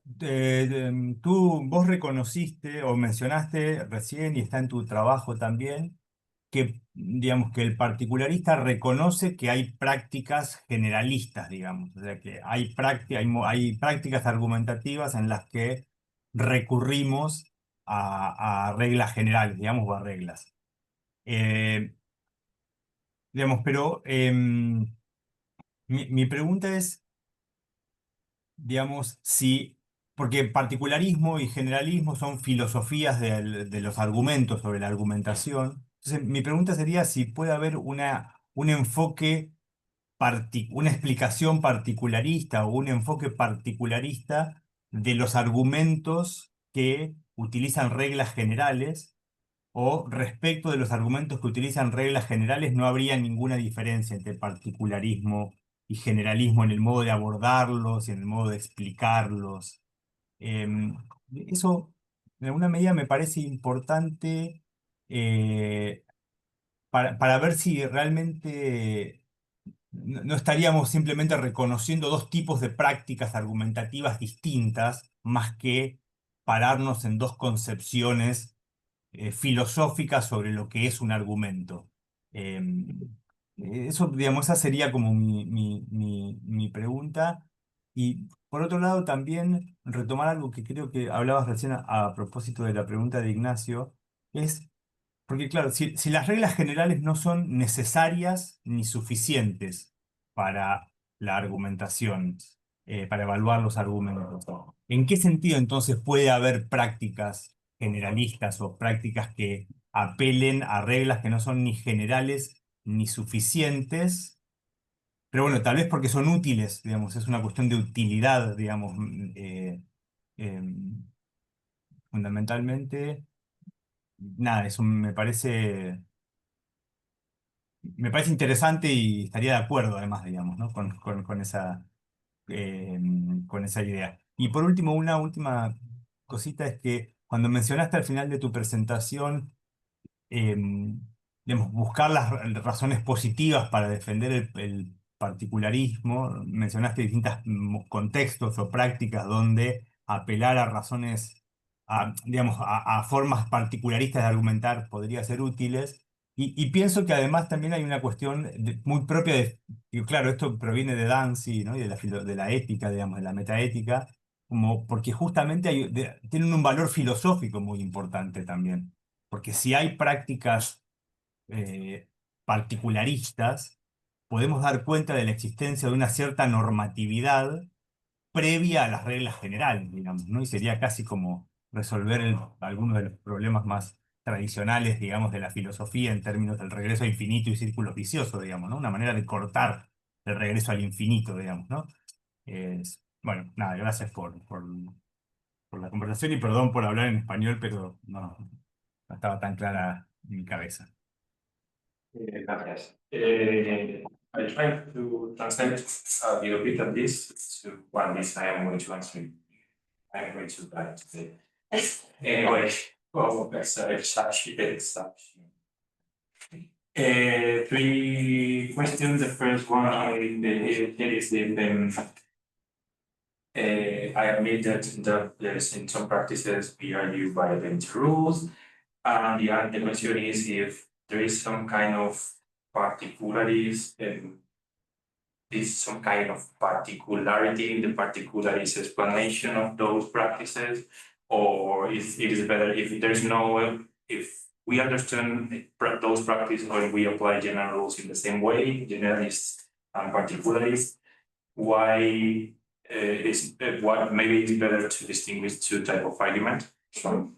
vos reconociste o mencionaste recién, y está en tu trabajo también, que, digamos, que el particularista reconoce que hay prácticas generalistas, digamos, o sea, que hay prácticas argumentativas en las que recurrimos a reglas generales, digamos, o a reglas. Digamos, pero mi pregunta es, digamos, porque particularismo y generalismo son filosofías de los argumentos sobre la argumentación. Entonces, mi pregunta sería si puede haber un enfoque, una explicación particularista o un enfoque particularista de los argumentos que utilizan reglas generales, o respecto de los argumentos que utilizan reglas generales no habría ninguna diferencia entre particularismo y generalismo en el modo de abordarlos y en el modo de explicarlos. Eso, en alguna medida, me parece importante para ver si realmente no estaríamos simplemente reconociendo dos tipos de prácticas argumentativas distintas, más que pararnos en dos concepciones filosóficas sobre lo que es un argumento. Eso, digamos, esa sería como mi pregunta. Y por otro lado, también retomar algo que creo que hablabas recién a propósito de la pregunta de Ignacio, es, porque claro, si las reglas generales no son necesarias ni suficientes para la argumentación, para evaluar los argumentos, ¿en qué sentido entonces puede haber prácticas generalistas o prácticas que apelen a reglas que no son ni generales ni suficientes? Pero bueno, tal vez porque son útiles, digamos, es una cuestión de utilidad, digamos, fundamentalmente. Nada, eso me parece me parece interesante y estaría de acuerdo además, digamos, ¿no? Con esa idea. Y por último, una última cosita es que cuando mencionaste al final de tu presentación, digamos, buscar las razones positivas para defender el particularismo, mencionaste distintos contextos o prácticas donde apelar a razones, digamos, a formas particularistas de argumentar podría ser útiles. Y pienso que además también hay una cuestión muy propia y claro, esto proviene de Danzi, ¿no? Y de de la ética, digamos, de la metaética, como porque justamente tienen un valor filosófico muy importante también. Porque si hay prácticas particularistas, podemos dar cuenta de la existencia de una cierta normatividad previa a las reglas generales, digamos, ¿no? Y sería casi como resolver algunos de los problemas más tradicionales, digamos, de la filosofía en términos del regreso a infinito y círculos viciosos, digamos, ¿no? Una manera de cortar el regreso al infinito, digamos, ¿no? Bueno, nada, gracias por la conversación y perdón por hablar en español, pero no estaba tan clara en mi cabeza. Gracias. I tried to translate a little bit of this to one this I am going to answer. I'm going to die today. Anyway, well, that's a exception. Three questions. The first one is I admit that there's in some practices we argue violent rules. And the question is if there is some kind of particularities and is some kind of particularity in the particularist explanation of those practices, or if it is better if there's no, if we understand those practices or we apply general rules in the same way, generalist and particularist, why what maybe it's better to distinguish two types of argument from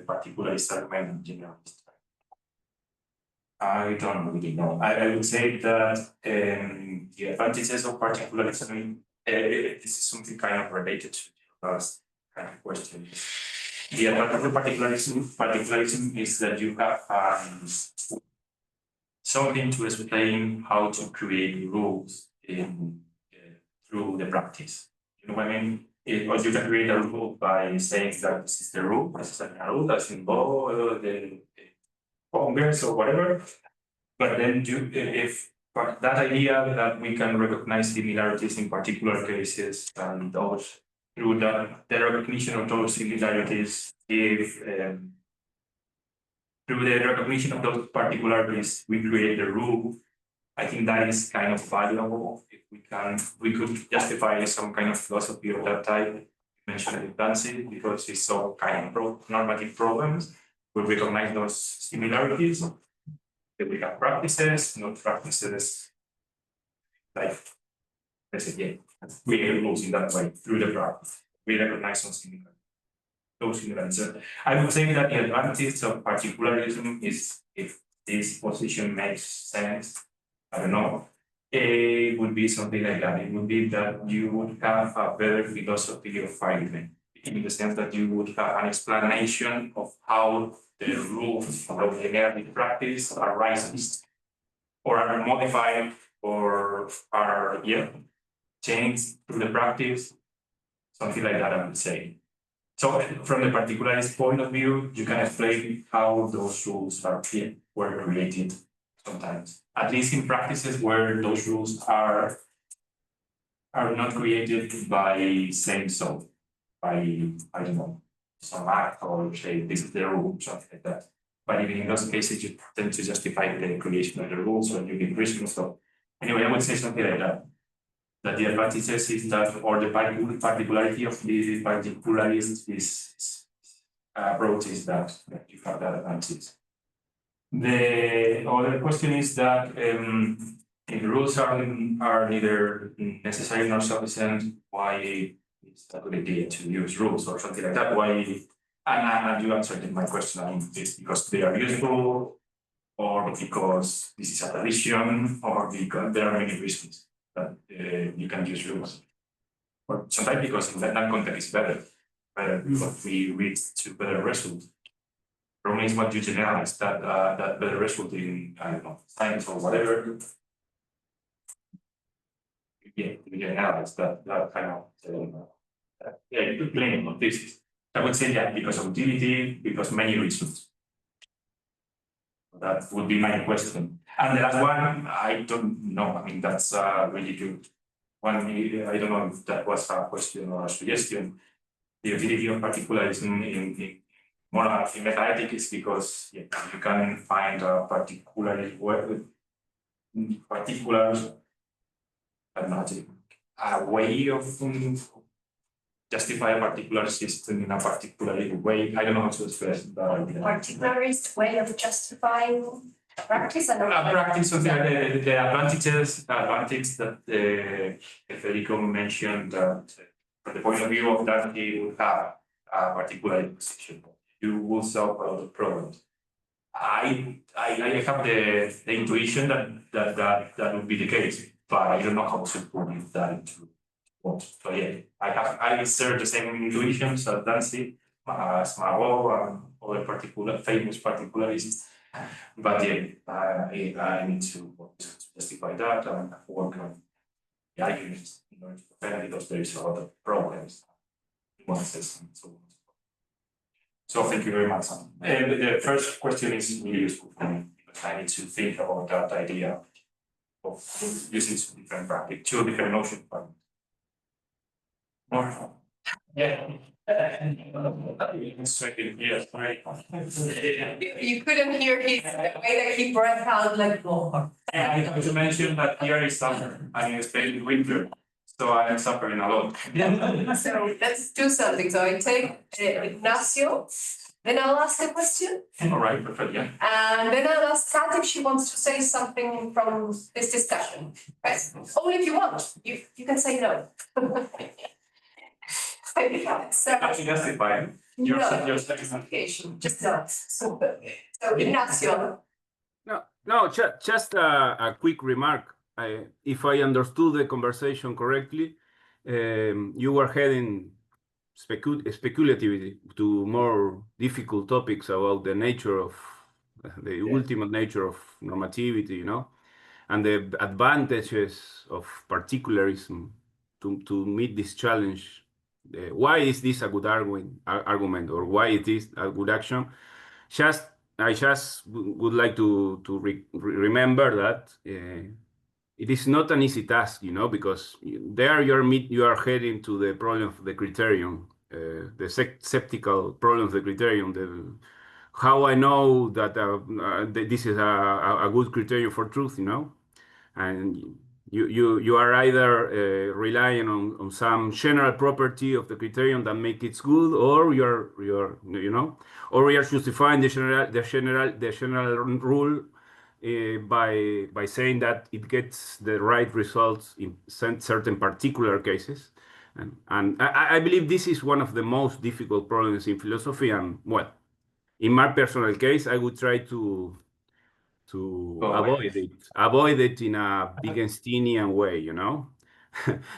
particularist argument and generalist. I don't really know. I would say that the advantages of particularism, this is something kind of related to the last kind of question. The advantage of particularism is that you have something to explain how to create rules through the practice. You know what I mean? Or you can create a rule by saying that this is the rule, this is a rule that's involved the Congress or whatever. But then if that idea that we can recognize similarities in particular cases and those through the recognition of those similarities, if through the recognition of those particularities we create the rule, I think that is kind of valuable. If we could justify some kind of philosophy of that type, mentioned in Dancy, because it's so kind of normative problems. We recognize those similarities. We have practices, not practices. Like basically, we create rules in that way through the practice. We recognize some similarities. Those similarities. So I would say that the advantage of particularism is if this position makes sense. I don't know. It would be something like that. It would be that you would have a better philosophy of argument, in the sense that you would have an explanation of how the rules of the negative practice are raised, or are modified, or are changed through the practice, something like that, I would say. So from the particularist point of view, you can explain how those rules were created sometimes, at least in practices where those rules are not created by saying so, by, I don't know, some act or say this is the rule, something like that. But even in those cases, you tend to justify the creation of the rules when you give reasons. So anyway, I would say something like that. That the advantages is that, or the particularity of the particularist approach is that you have that advantage. The other question is that if rules are neither necessary nor sufficient, why is that a good idea to use rules or something like that? Why? And you answered my question. I mean, it's because they are useful, or because this is a tradition, or because there are many reasons that you can use rules. Or sometimes because in that context is better because we reach to better results. Problem is what you generalize that better result in, I don't know, science or whatever. Yeah, you generalize that kind of, yeah, you could blame on this. I would say that because of utility, because many reasons. That would be my question. And the last one, I don't know. I mean, that's really good. One, I don't know if that was a question or a suggestion. The utility of particularism in moral in metaethics is because you can find a particular a way of justify a particular system in a particular way. I don't know how to express that. Particularist way of justifying practice and practice of the advantage that Federico mentioned that from the point of view of that he would have a particular position. You will solve a lot of problems. I have the intuition that would be the case, but I don't know how to put that into what. So yeah, I share the same intuitions as Dancy, as Margot, and other famous particularists. But yeah, I need to justify that and work on the arguments in order to defend because there is a lot of problems, nuances, and so on. So thank you very much. The first question is really useful for me because I need to think about that idea of using two different notions. More. Yeah. You couldn't hear his the way that he breathed out like more. I have to mention that here is summer. I'm in Spain winter, so I'm suffering a lot. So let's do something. So I take Ignacio, then I'll ask a question. All right, perfect, yeah. And then I'll ask Kat if she wants to say something from this discussion. Right? Only if you want. You can say no. So, Justify your justification, just that. So Ignacio. No, just a quick remark. If I understood the conversation correctly, you were heading speculatively to more difficult topics about the nature of the ultimate nature of normativity, you know, and the advantages of particularism to meet this challenge. Why is this a good argument, or why it is a good action? I just would like to remember that it is not an easy task, you know, because there you are heading to the problem of the criterion, the skeptical problem of the criterion. How I know that this is a good criterion for truth, you know, and you are either relying on some general property of the criterion that make it good, or you're you know, or you are justifying the general rule by saying that it gets the right results in certain particular cases. And I believe this is one of the most difficult problems in philosophy. And well, in my personal case, I would try to avoid it in a Wittgensteinian way, you know.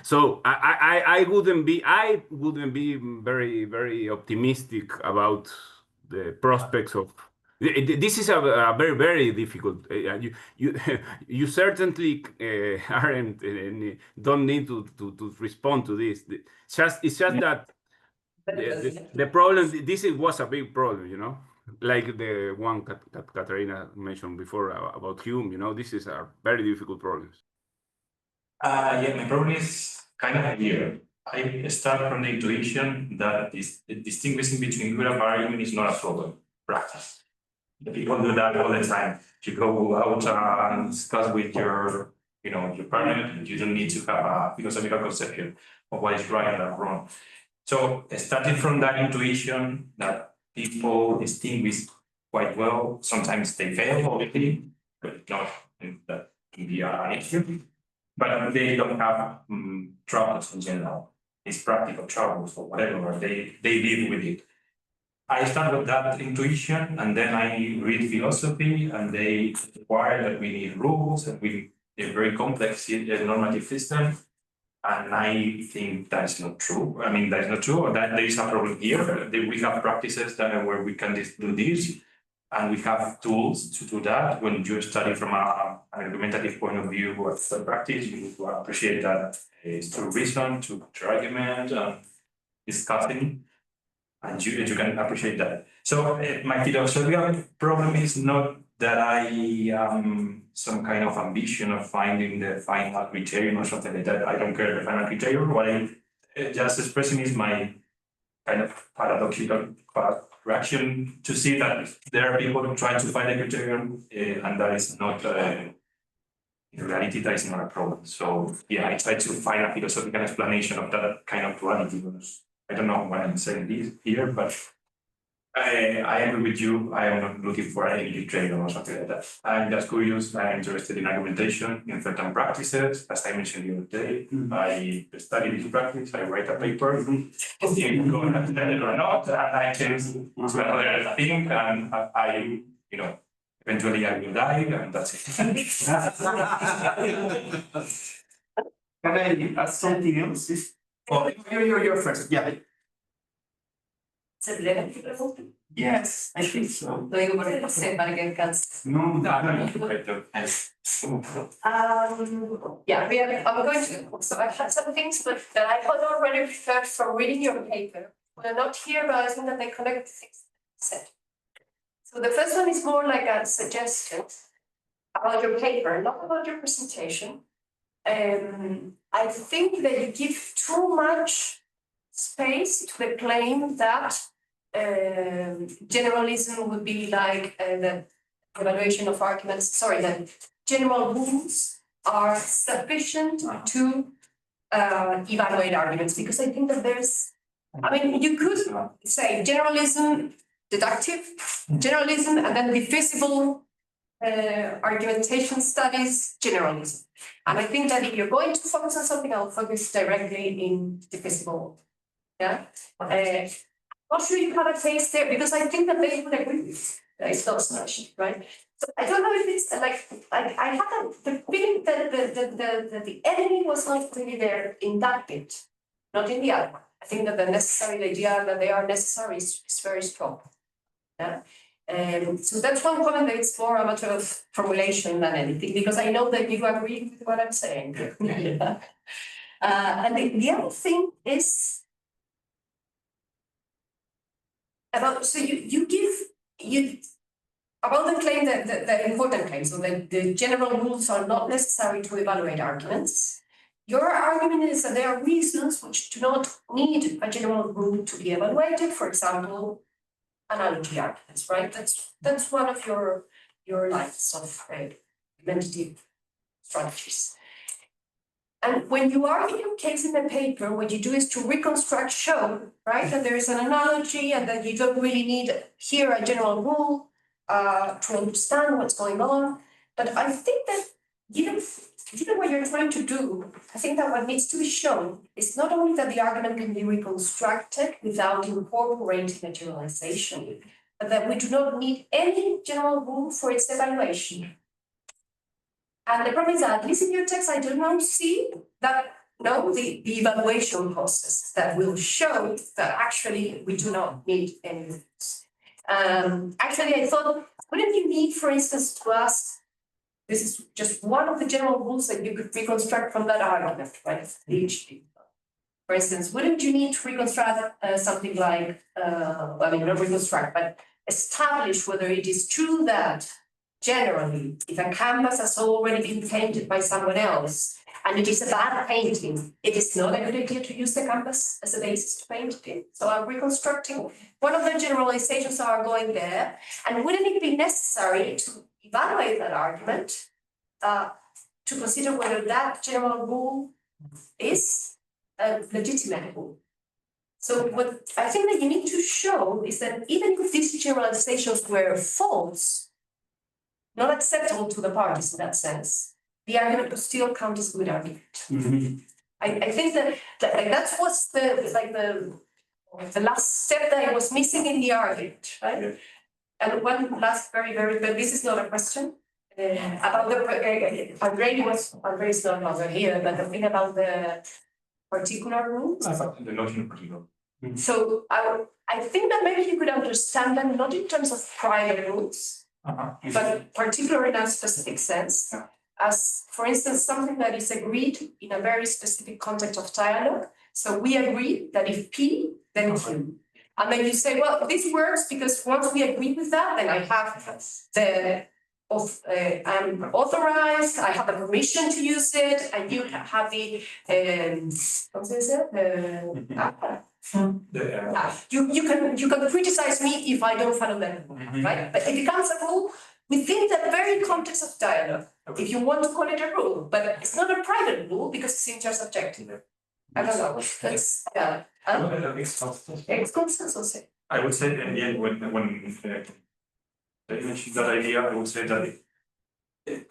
So I wouldn't be very, very optimistic about the prospects of this. Is a very, very difficult. You certainly aren't don't need to respond to this. It's just that the problem. Was a big problem, you know. Like the one that Katarina mentioned before about Hume, you know, this is a very difficult problem. Yeah, my problem is kind of clear. I start from the intuition that distinguishing between good and bad argument is not a problem. Practice. The people do that all the time. You go out and discuss with your partner. You don't need to have a philosophical conception of what is right and wrong. So starting from that intuition that people distinguish quite well. Sometimes they fail, obviously, but not that can be an issue. But they don't have troubles in general. It's practical troubles or whatever. They live with it. I start with that intuition, and then I read philosophy, and they require that we need rules, and a very complex normative system. And I think that's not true. I mean, that's not true, or that there is a problem here. We have practices where we can do this, And we have tools to do that. When you study from an argumentative point of view or practice, you need to appreciate that it's through reason, to argument, discussing, and you can appreciate that. So my philosophical problem is not that I some kind of ambition of finding the final criterion or something like that. I don't care the final criterion. What I just expressing is my kind of paradoxical reaction to see that there are people who try to find a criterion and that is not, in reality, that is not a problem. So yeah, I try to find a philosophical explanation of that kind of duality. I don't know why I'm saying this here, but I agree with you. I am not looking for any criterion or something like that. I'm just curious. I'm interested in argumentation in certain practices. As I mentioned the other day, I study this practice. I write a paper. You go and understand it or not, and I change to another thing, and I, eventually I will die, and that's it. Can I ask something else? Oh, you're first. Yeah. Yes, I think so. Lo digo porque no sé, para que alcance. No, Yeah, I'm going to, so I had some things but that I had already prepared from reading your paper. They're not here, but I think that they connect the things said. So the first one is more like a suggestion about your paper, not about your presentation. I think that you give too much space to the claim that generalism would be like the evaluation of arguments, that general rules are sufficient to evaluate arguments, because I think that you could say generalism, deductive, generalism, and then divisible argumentation studies, generalism. And I think that if you're going to focus on something, I'll focus directly in divisible. Yeah. Not sure you have a case there, because I think that they would agree with it's not such, right? So I don't know if it's like I had the feeling that the enemy was not really there in that bit, not in the other one. I think that the idea that they are necessary is very strong. Yeah. So that's one comment that it's more a matter of formulation than anything, because I know that you agree with what I'm saying. Yeah. And the other thing is about, so you about the claim that the important claim, so that the general rules are not necessary to evaluate arguments. Your argument is that there are reasons which do not need a general rule to be evaluated. For example, analogy arguments, right? That's one of your lines of argumentative strategies. And when you argue your case in the paper, what you do is to reconstruct, show, right, that there is an analogy and that you don't really need here a general rule to understand what's going on. But I think that given what you're trying to do, I think that what needs to be shown is not only that the argument can be reconstructed without incorporating a generalization, but that we do not need any general rule for its evaluation. And the problem is that, at least in your text, I do not see that, the evaluation process that will show that actually we do not need any rules. Actually, I thought, wouldn't you need, for instance, to ask, this is just one of the general rules that you could reconstruct from that argument, right? PhD. For instance, wouldn't you need to reconstruct something like, not reconstruct, but establish whether it is true that generally, if a canvas has already been painted by someone else and it is a bad painting, it is not a good idea to use the canvas as a basis to paint it in. So I'm reconstructing. One of the generalizations are going there. And wouldn't it be necessary to evaluate that argument to consider whether that general rule is a legitimate rule? So what I think that you need to show is that even if these generalizations were false, not acceptable to the parties in that sense, the argument would still count as a good argument. Mm-hmm. I think that that was the last step that I was missing in the argument, right? Yeah. And one last but this is not a question about the Andrei's no longer here, but the thing about the particular rules. The notion of particular. So I think that maybe you could understand them not in terms of private rules, but particular in a specific sense. As, for instance, something that is agreed in a very specific context of dialogue. So we agree that if P, then Q. And then you say, well, this works because once we agree with that, then I have I'm authorized, I have the permission to use it, and you have the, what is it? You can criticize me if I don't follow them, right? But it becomes a rule within the very context of dialogue, if you want to call it a rule, but it's not a private rule because it's intersubjective. I don't know. That's it's consensus. I would say, and yeah, when you mentioned that idea, I would say that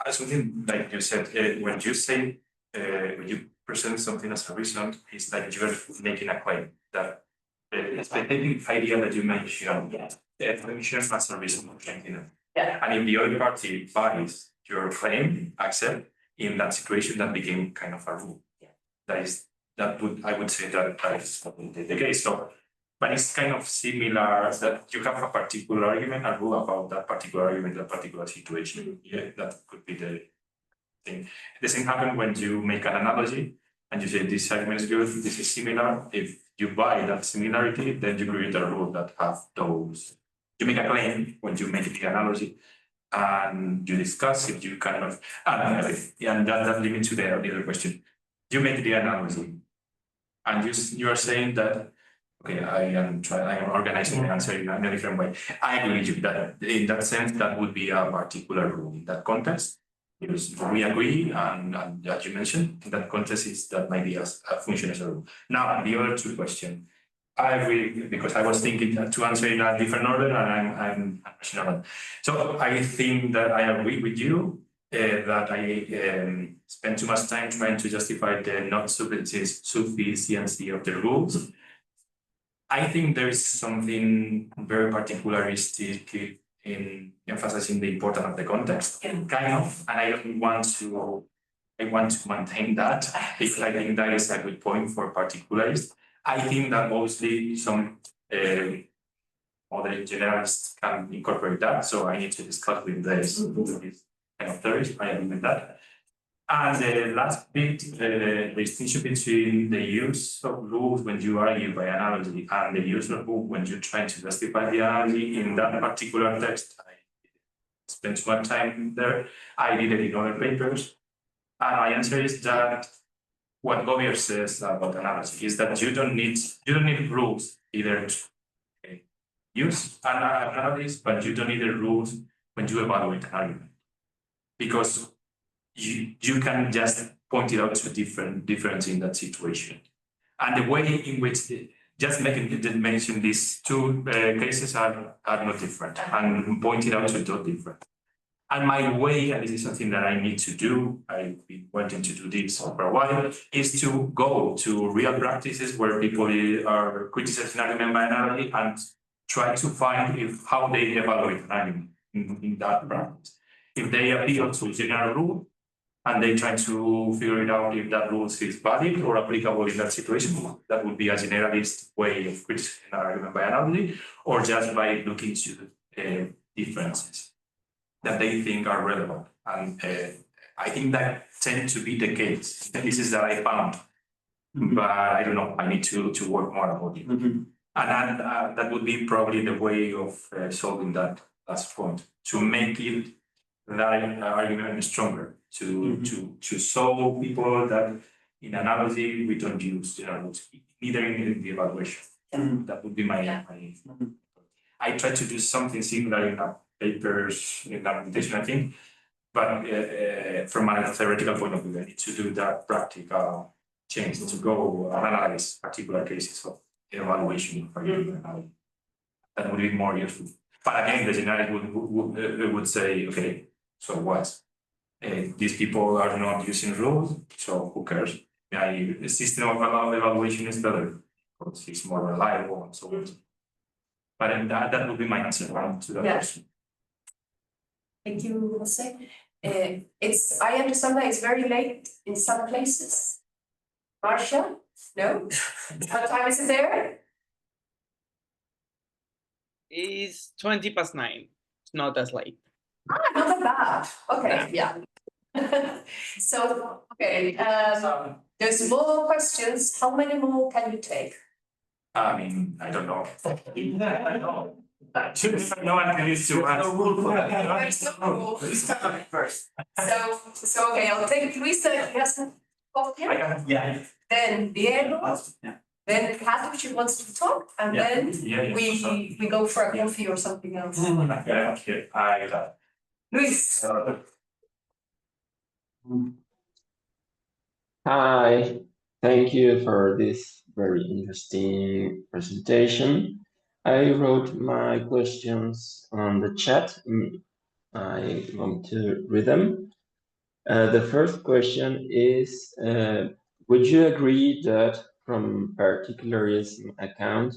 something like you said, when you say when you present something as a reason, it's like you're making a claim that the specific idea that you mentioned, the definition as a reason for changing it. And if the other party buys your claim, accept, in that situation that became kind of a rule. I would say that is the case. So, but it's kind of similar that you have a particular argument, a rule about that particular argument, that particular situation. Yeah, that could be the thing. The same happens when you make an analogy and you say this argument is good, this is similar. If you buy that similarity, then you create a rule that have those. You make a claim when you make the analogy, and you discuss if you kind of, and that leads to the other question. You make the analogy, and you are saying that, okay, I am organizing the answer in a different way. I agree with you that in that sense, that would be a particular rule in that context. Because we agree, and as you mentioned, in that context is that might be a function as a rule. Now, the other two questions. I agree, because I was thinking to answer in a different order, and I'm passionate. So I think that I agree with you that I spend too much time trying to justify the not sufficiency of the rules. I think there is something very particularistic in emphasizing the importance of the context, kind of, and I want to maintain that, because I think that is a good point for particularists. I think that mostly some other generalists can incorporate that, so I need to discuss with this kind of theories. I agree with that. And the last bit, the distinction between the use of rules when you argue by analogy and the use of rules when you're trying to justify the analogy in that particular text. I spent too much time there. I did it in other papers. And my answer is that what Gobier says about analogy is that you don't need rules either to use analogies, but you don't need the rules when you evaluate an argument, because you can just point it out to difference in that situation, and the way in which mention these two cases are not different, and pointing out to not different. And my way, and this is something that I need to do, I've been wanting to do this for a while, is to go to real practices where people are criticizing argument by analogy and try to find how they evaluate an argument in that practice. If they appeal to a general rule and they try to figure it out if that rule is valid or applicable in that situation, that would be a generalist way of criticizing an argument by analogy, or just by looking to differences that they think are relevant. And I think that tends to be the case. The cases that I found, but I don't know, I need to work more about it. And that would be probably the way of solving that last point, to make it that argument stronger, to show people that in analogy we don't use general rules, neither in the evaluation. That would be my I try to do something similar in papers in argumentation, I think, but from a theoretical point of view, I need to do that practical change to go analyze particular cases of evaluation. That would be more useful. But again, the generalist would say, okay, so what? These people are not using rules, so who cares? The system of evaluation is better because it's more reliable and so on. But that would be my answer to that question. Thank you, Jose. I understand that it's very late in some places. Marcia, no? What time is it there? It's 9:20. It's not as late. Ah, not that bad. Okay, yeah. So, okay, there's more questions. How many more can you take? I mean, I don't know. I know. No one can use to There's no rule. first. So okay, I'll take Luisa, he has a question. Yeah. Then Diego, then Kathy, she wants to talk, and then we go for a coffee or something else. Yeah, okay, I got Luis. Hi, thank you for this very interesting presentation. I wrote my questions on the chat. I want to read them. The first question is, would you agree that from particularism account,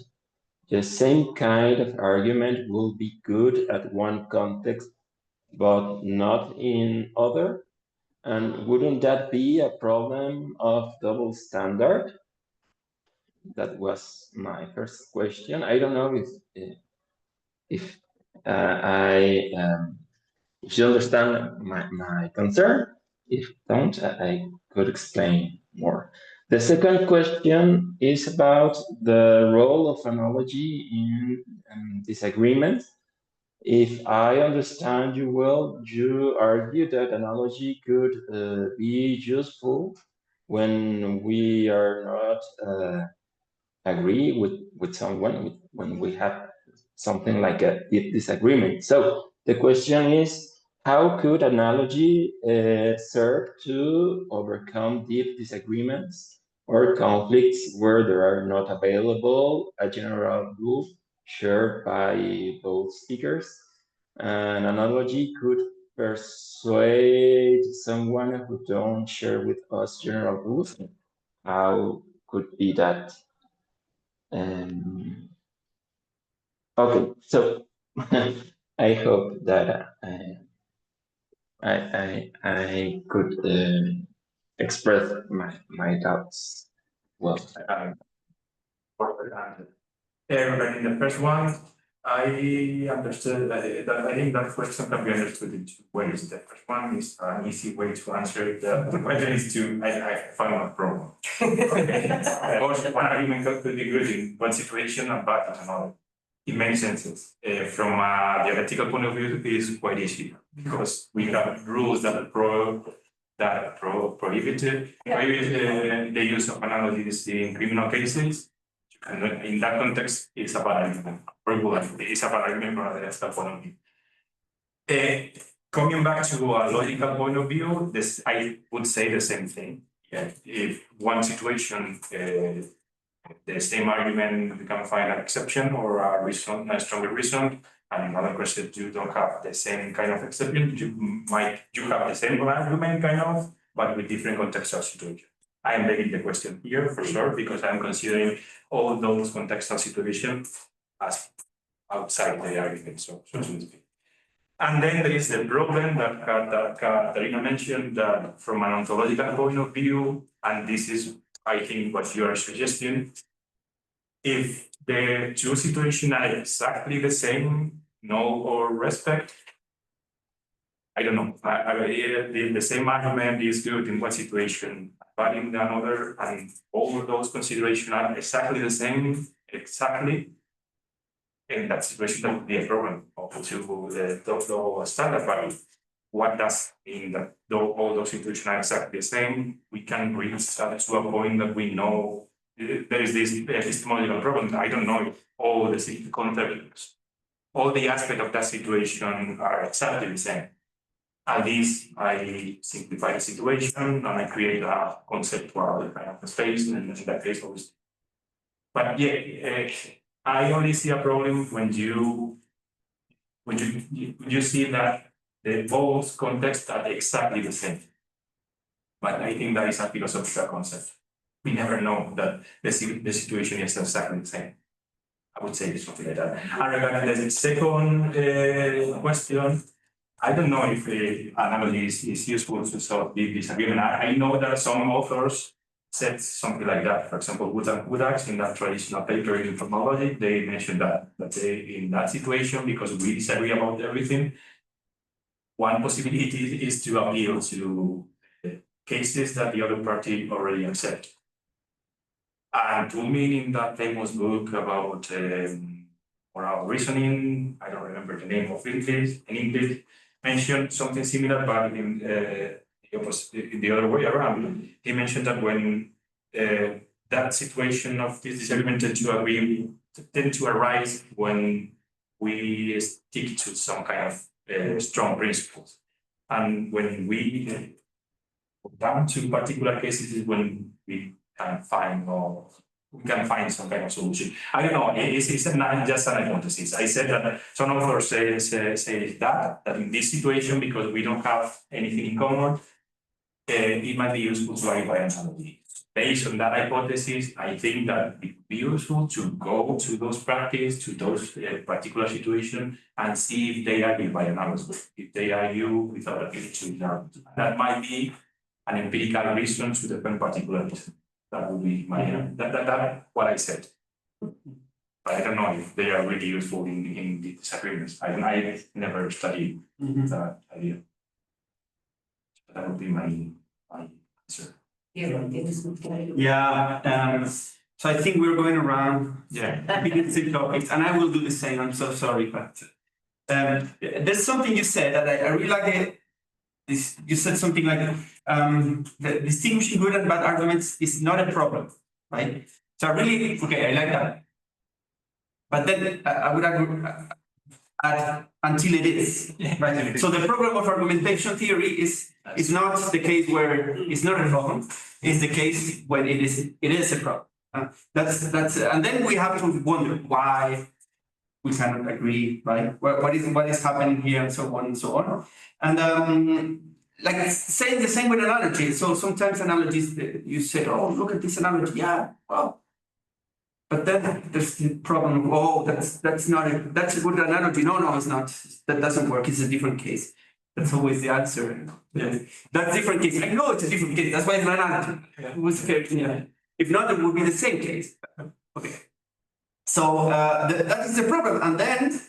the same kind of argument will be good at one context, but not in other? And wouldn't that be a problem of double standard? That was my first question. I don't know if you understand my concern. If don't, I could explain more. The second question is about the role of analogy in disagreement. If I understand you well, you argue that analogy could be useful when we are not agree with someone, when we have something like a deep disagreement. So the question is, how could analogy serve to overcome deep disagreements or conflicts where there are not available a general rule shared by both speakers? An analogy could persuade someone who don't share with us general rules. How could be that? Okay, so I hope that I could express my doubts well. Regarding the first one, I understood that I think that question can be understood in two ways. The first one is an easy way to answer it. The question is I found a problem. Of course, one argument could be good in one situation and bad in another. In many senses. From a theoretical point of view, it is quite easy because we have rules that prohibit the use of analogies in criminal cases. And in that context, it's a bad argument. It's a bad argument from a theoretical point of view. Coming back to a logical point of view, I would say the same thing. Yeah. If one situation, the same argument, you can find an exception or a reason, a stronger reason, and in other questions you don't have the same kind of exception. You have the same argument kind of, but with different contextual situations. I am begging the question here for sure because I'm considering all those contextual situations as outside the argument, so to speak. And then there is the problem that Katarina mentioned that from an ontological point of view, and this is, I think, what you are suggesting, if the two situations are exactly the same, no or respect, I don't know. The same argument is good in one situation, but in another, and all of those considerations are exactly the same, in that situation, that would be a problem to the double standard value. What does mean that all those situations are exactly the same? We can reach to a point that we know there is this epistemological problem. I don't know if all the context, all the aspects of that situation are exactly the same. At least I simplify the situation and I create a conceptual kind of space, and in that case, obviously. But yeah, I only see a problem when you see that both contexts are exactly the same. But I think that is a philosophical concept. We never know that the situation is exactly the same. I would say something like that. And regarding the second question, I don't know if analogy is useful to solve the disagreement. I know that some authors said something like that. For example, Wood and Woodacks in that traditional paper in information, they mentioned that they, in that situation, because we disagree about everything, one possibility is to appeal to cases that the other party already accepts. And Pullman in that famous book about moral reasoning, I don't remember the name of English, in English, mentioned something similar, but in the other way around. He mentioned that when that situation of this disagreement tend to arise when we stick to some kind of strong principles. And when we go down to particular cases is when we can find some kind of solution. I don't know, it's not just an hypothesis. I said that some authors say that in this situation, because we don't have anything in common, it might be useful to verify analogy. Based on that hypothesis, I think that it would be useful to go to those practices, to those particular situations, and see if they argue by analogy, if they argue without appealing to analogy. That might be an empirical reason to defend particular reason. That would be my that's what I said. But I don't know if they are really useful in the disagreements. I never studied that idea. That would be my answer. Yeah. So I think we're going around. Yeah. Big topics, and I will do the same. I'm so sorry, but there's something you said that I really like it. You said something like the distinguishing good and bad arguments is not a problem, right? So I really, okay, I like that. But then I would add until it is, right? So the problem of argumentation theory is not the case where it's not a problem. It's the case when it is a problem. That's and then we have to wonder why we cannot agree, right? What is happening here, and so on and so on. And like saying the same with analogy. So sometimes analogies, you say, oh, look at this analogy. Yeah, well, but then there's the problem of, oh, that's a good analogy. No, it's not. That doesn't work. It's a different case. That's always the answer. Yeah. That's different case. I know it's a different case. That's why it's an analogy. Yeah. If not, it would be the same case. Okay. So that is the problem. And then,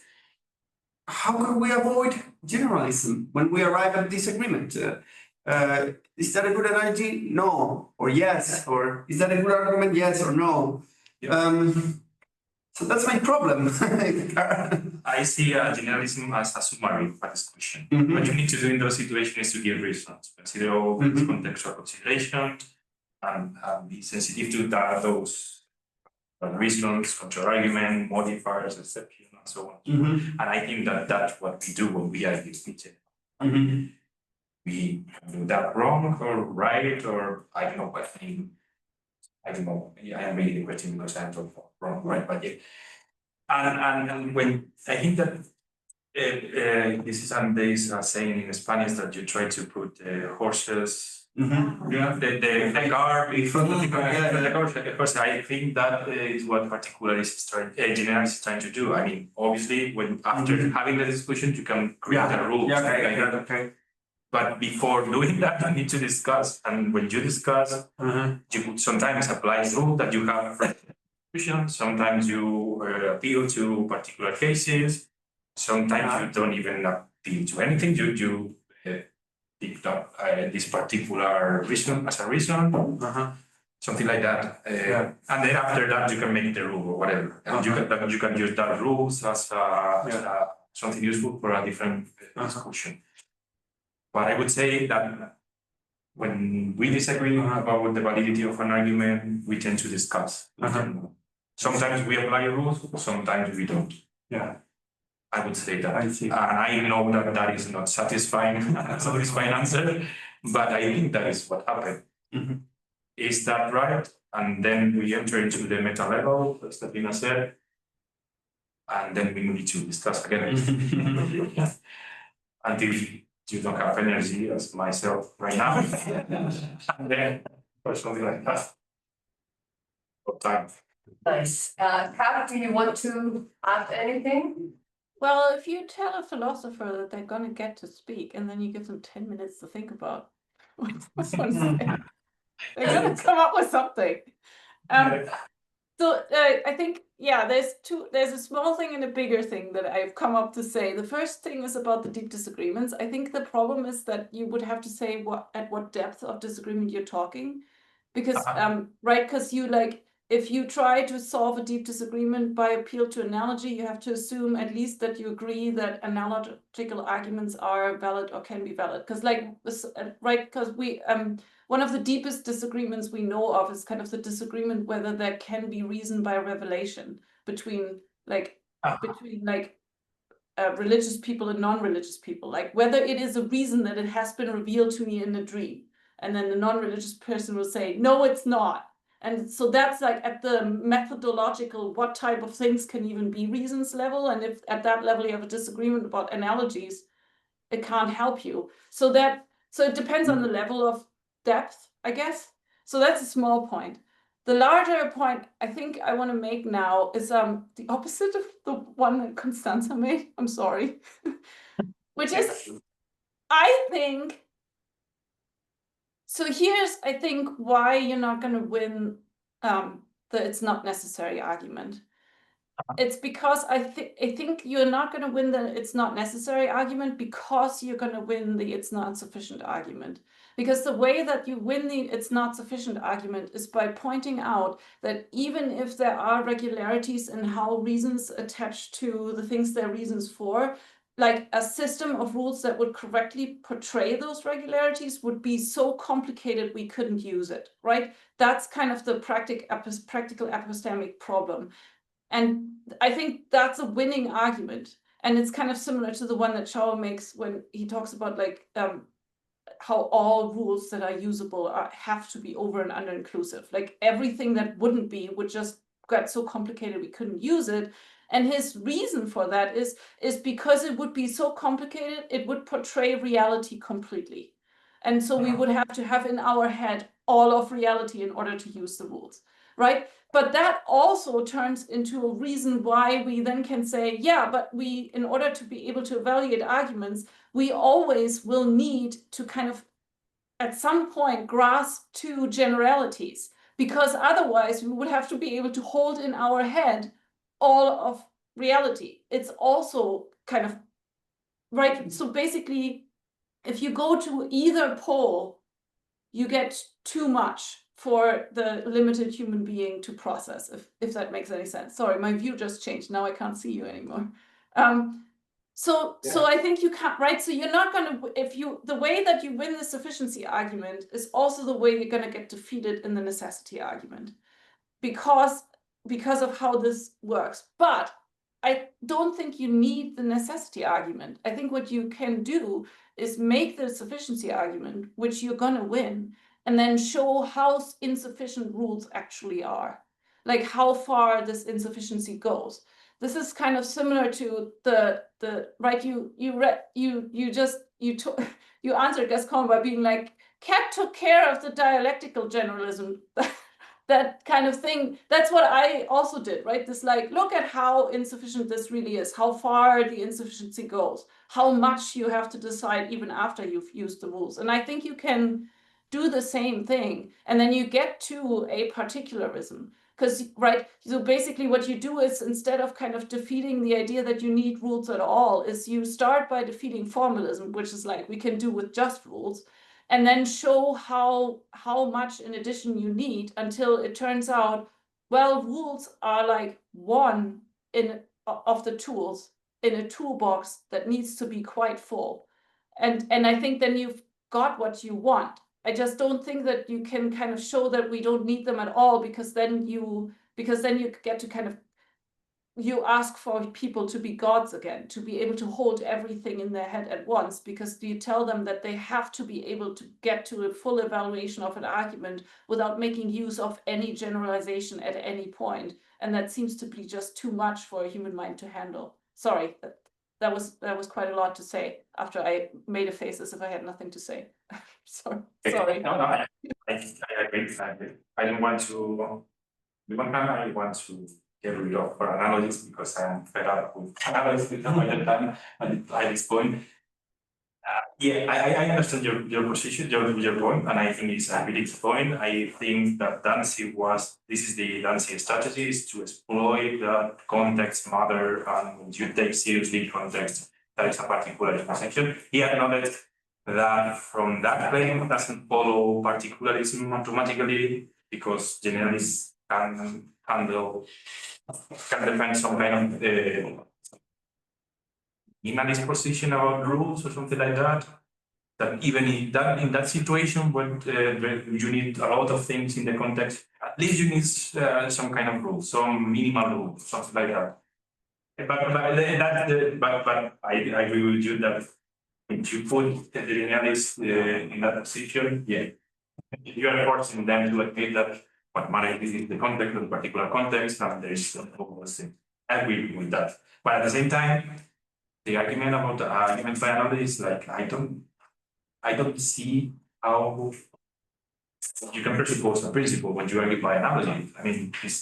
how can we avoid generalism when we arrive at disagreement? Is that a good analogy? No. Or yes. Or is that a good argument? Yes or no. So that's my problem. I see generalism as a summary of a discussion. What you need to do in those situations is to give reasons, consider all these contextual considerations, and be sensitive to those reasons, counter-argument, modifiers, exceptions, and so on. And I think that that's what we do when we argue with each other. We do that wrong or right, or I don't know what I mean. I don't know. I am reading the question because I'm talking wrong, right? But yeah. And when I think that this is Andres saying in Spanish that you try to put horses, the car in front of the horse. I think that is what general is trying to do. I mean, obviously, when after having the discussion, you can create a rule. Okay. But before doing that, you need to discuss. And when you discuss, you sometimes apply rules that you have from discussion. Sometimes you appeal to particular cases. Sometimes you don't even appeal to anything. You picked up this particular reason as a reason. Something like that. And then after that, you can make the rule or whatever. And you can use that rules as something useful for a different discussion. But I would say that when we disagree about the validity of an argument, we tend to discuss. Sometimes we apply rules, sometimes we don't. Yeah, I would say that. I see. And I know that that is not satisfying answer, but I think that is what happened. Is that right? And then we enter into the meta level, as Tatina said, and then we need to discuss again. Until you don't have energy as myself right now. And then or something like that. Of time. Nice. Kat, do you want to add anything? Well, if you tell a philosopher that they're going to get to speak and then you give them 10 minutes to think about what's going to say. They're gonna come up with something. So I think, yeah, there's a small thing and a bigger thing that I've come up to say. The first thing is about the deep disagreements. I think the problem is that you would have to say at what depth of disagreement you're talking. Because, right, because you if you try to solve a deep disagreement by appeal to analogy, you have to assume at least that you agree that analogical arguments are valid or can be valid. Because right, because one of the deepest disagreements we know of is kind of the disagreement whether there can be reason by revelation between religious people and non-religious people, like whether it is a reason that it has been revealed to me in a dream. And then the non-religious person will say, no, it's not. And so that's like at the methodological, what type of things can even be reasons level. And if at that level you have a disagreement about analogies, it can't help you. So it depends on the level of depth, I guess. So that's a small point. The larger point I think I want to make now is the opposite of the one that Constanza made. I'm sorry. Which is, I think, so here's, I think, why you're not going to win the it's not necessary argument. It's because I think you're not going to win the it's not necessary argument because you're going to win the it's not sufficient argument. Because the way that you win the it's not sufficient argument is by pointing out that even if there are regularities in how reasons attach to the things they're reasons for, like a system of rules that would correctly portray those regularities would be so complicated we couldn't use it, right? That's kind of the practical epistemic problem. And I think that's a winning argument. And it's kind of similar to the one that Schauer makes when he talks about how all rules that are usable have to be over and under inclusive. Like everything that wouldn't be would just get so complicated we couldn't use it. And his reason for that is because it would be so complicated, it would portray reality completely. And so we would have to have in our head all of reality in order to use the rules, right? But that also turns into a reason why we then can say, yeah, but in order to be able to evaluate arguments, we always will need to kind of, at some point, grasp two generalities, because otherwise we would have to be able to hold in our head all of reality. It's also kind of, right? So basically, if you go to either pole, you get too much for the limited human being to process, if that makes any sense. Sorry, my view just changed. Now I can't see you anymore. So I think you can't, right? So you're not going to, the way that you win the sufficiency argument is also the way you're going to get defeated in the necessity argument, because of how this works. But I don't think you need the necessity argument. I think what you can do is make the sufficiency argument, which you're going to win, and then show how insufficient rules actually are, like how far this insufficiency goes. This is kind of similar to the right. You answered Gascon by being like, Cat took care of the dialectical generalism. That kind of thing. That's what I also did, right? This like, look at how insufficient this really is, how far the insufficiency goes, how much you have to decide even after you've used the rules. And I think you can do the same thing. And then you get to a particularism. Because, right, so basically what you do is, instead of kind of defeating the idea that you need rules at all, is you start by defeating formalism, which is like, we can do with just rules, and then show how much in addition you need, until it turns out, well, rules are like one of the tools in a toolbox that needs to be quite full. And I think then you've got what you want. I just don't think that you can kind of show that we don't need them at all, because then you get to kind of, you ask for people to be gods again, to be able to hold everything in their head at once, because you tell them that they have to be able to get to a full evaluation of an argument without making use of any generalization at any point. And that seems to be just too much for a human mind to handle. Sorry, that was quite a lot to say after I made a face as if I had nothing to say. Sorry. No, I agree. I don't want to, on the one hand, I want to get rid of analogies because I'm fed up with analogies at this point. Yeah, I understand your position, your point, and I think it's a really good point. I think that this is the dancing strategy, is to exploit the context matter, and when you take seriously context, that is a particular conception. He acknowledged that from that claim doesn't follow particularism automatically, because generalists can defend some kind of minimalist position about rules or something like that. That even in that situation, when you need a lot of things in the context, at least you need some kind of rule, some minimal rule, something like that. But I agree with you that if you put the linealists in that position, yeah, you are forcing them to admit that what matters is the context of the particular context, and there is all those things. I agree with that. But at the same time, the argument about the argument by analogy is like I don't see how you can presuppose a principle when you argue by analogy. I mean, it's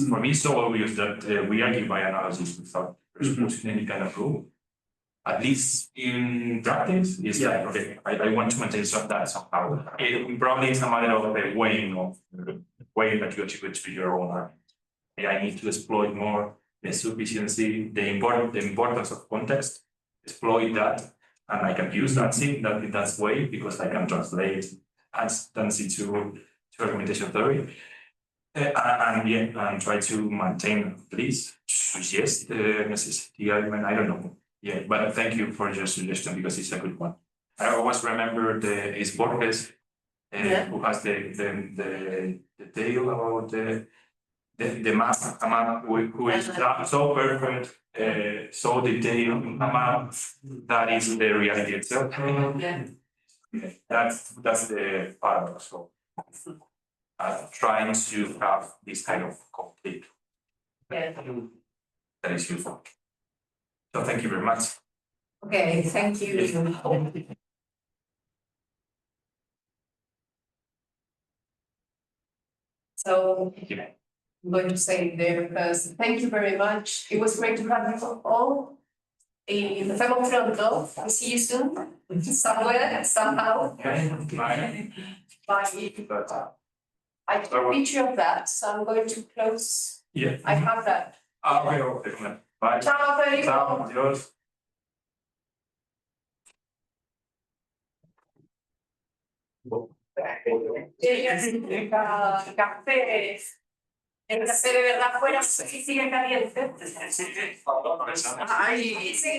for me so obvious that we argue by analogies without presupposing any kind of rule. At least in practice, it's like, okay, I want to maintain that somehow. It probably is a matter of the weighing that you attribute to your own argument. I need to exploit more the sufficiency, the importance of context, exploit that, and I can use that in that way because I can translate tendency to argumentation theory, and try to maintain at least suggest the necessity argument. I don't know. Yeah, but thank you for your suggestion because it's a good one. I always remember is Borges, who has the tale about the map, a map who is so perfect, so detailed, a map that is the reality itself. That's the paradox of trying to have this kind of complete that is useful. So thank you very much. Okay, thank you. So I'm going to say there first, thank you very much. It was great to have you all. Nos vemos pronto. I'll see you soon. Somewhere, somehow. Bye. Bye. I took a picture of that, so I'm going to close. Yeah. I have that. Okay. Bye. Ciao, Federico. Ciao, adios. Café. El café de verdad fuera, si sigue caliente. Ay, sí,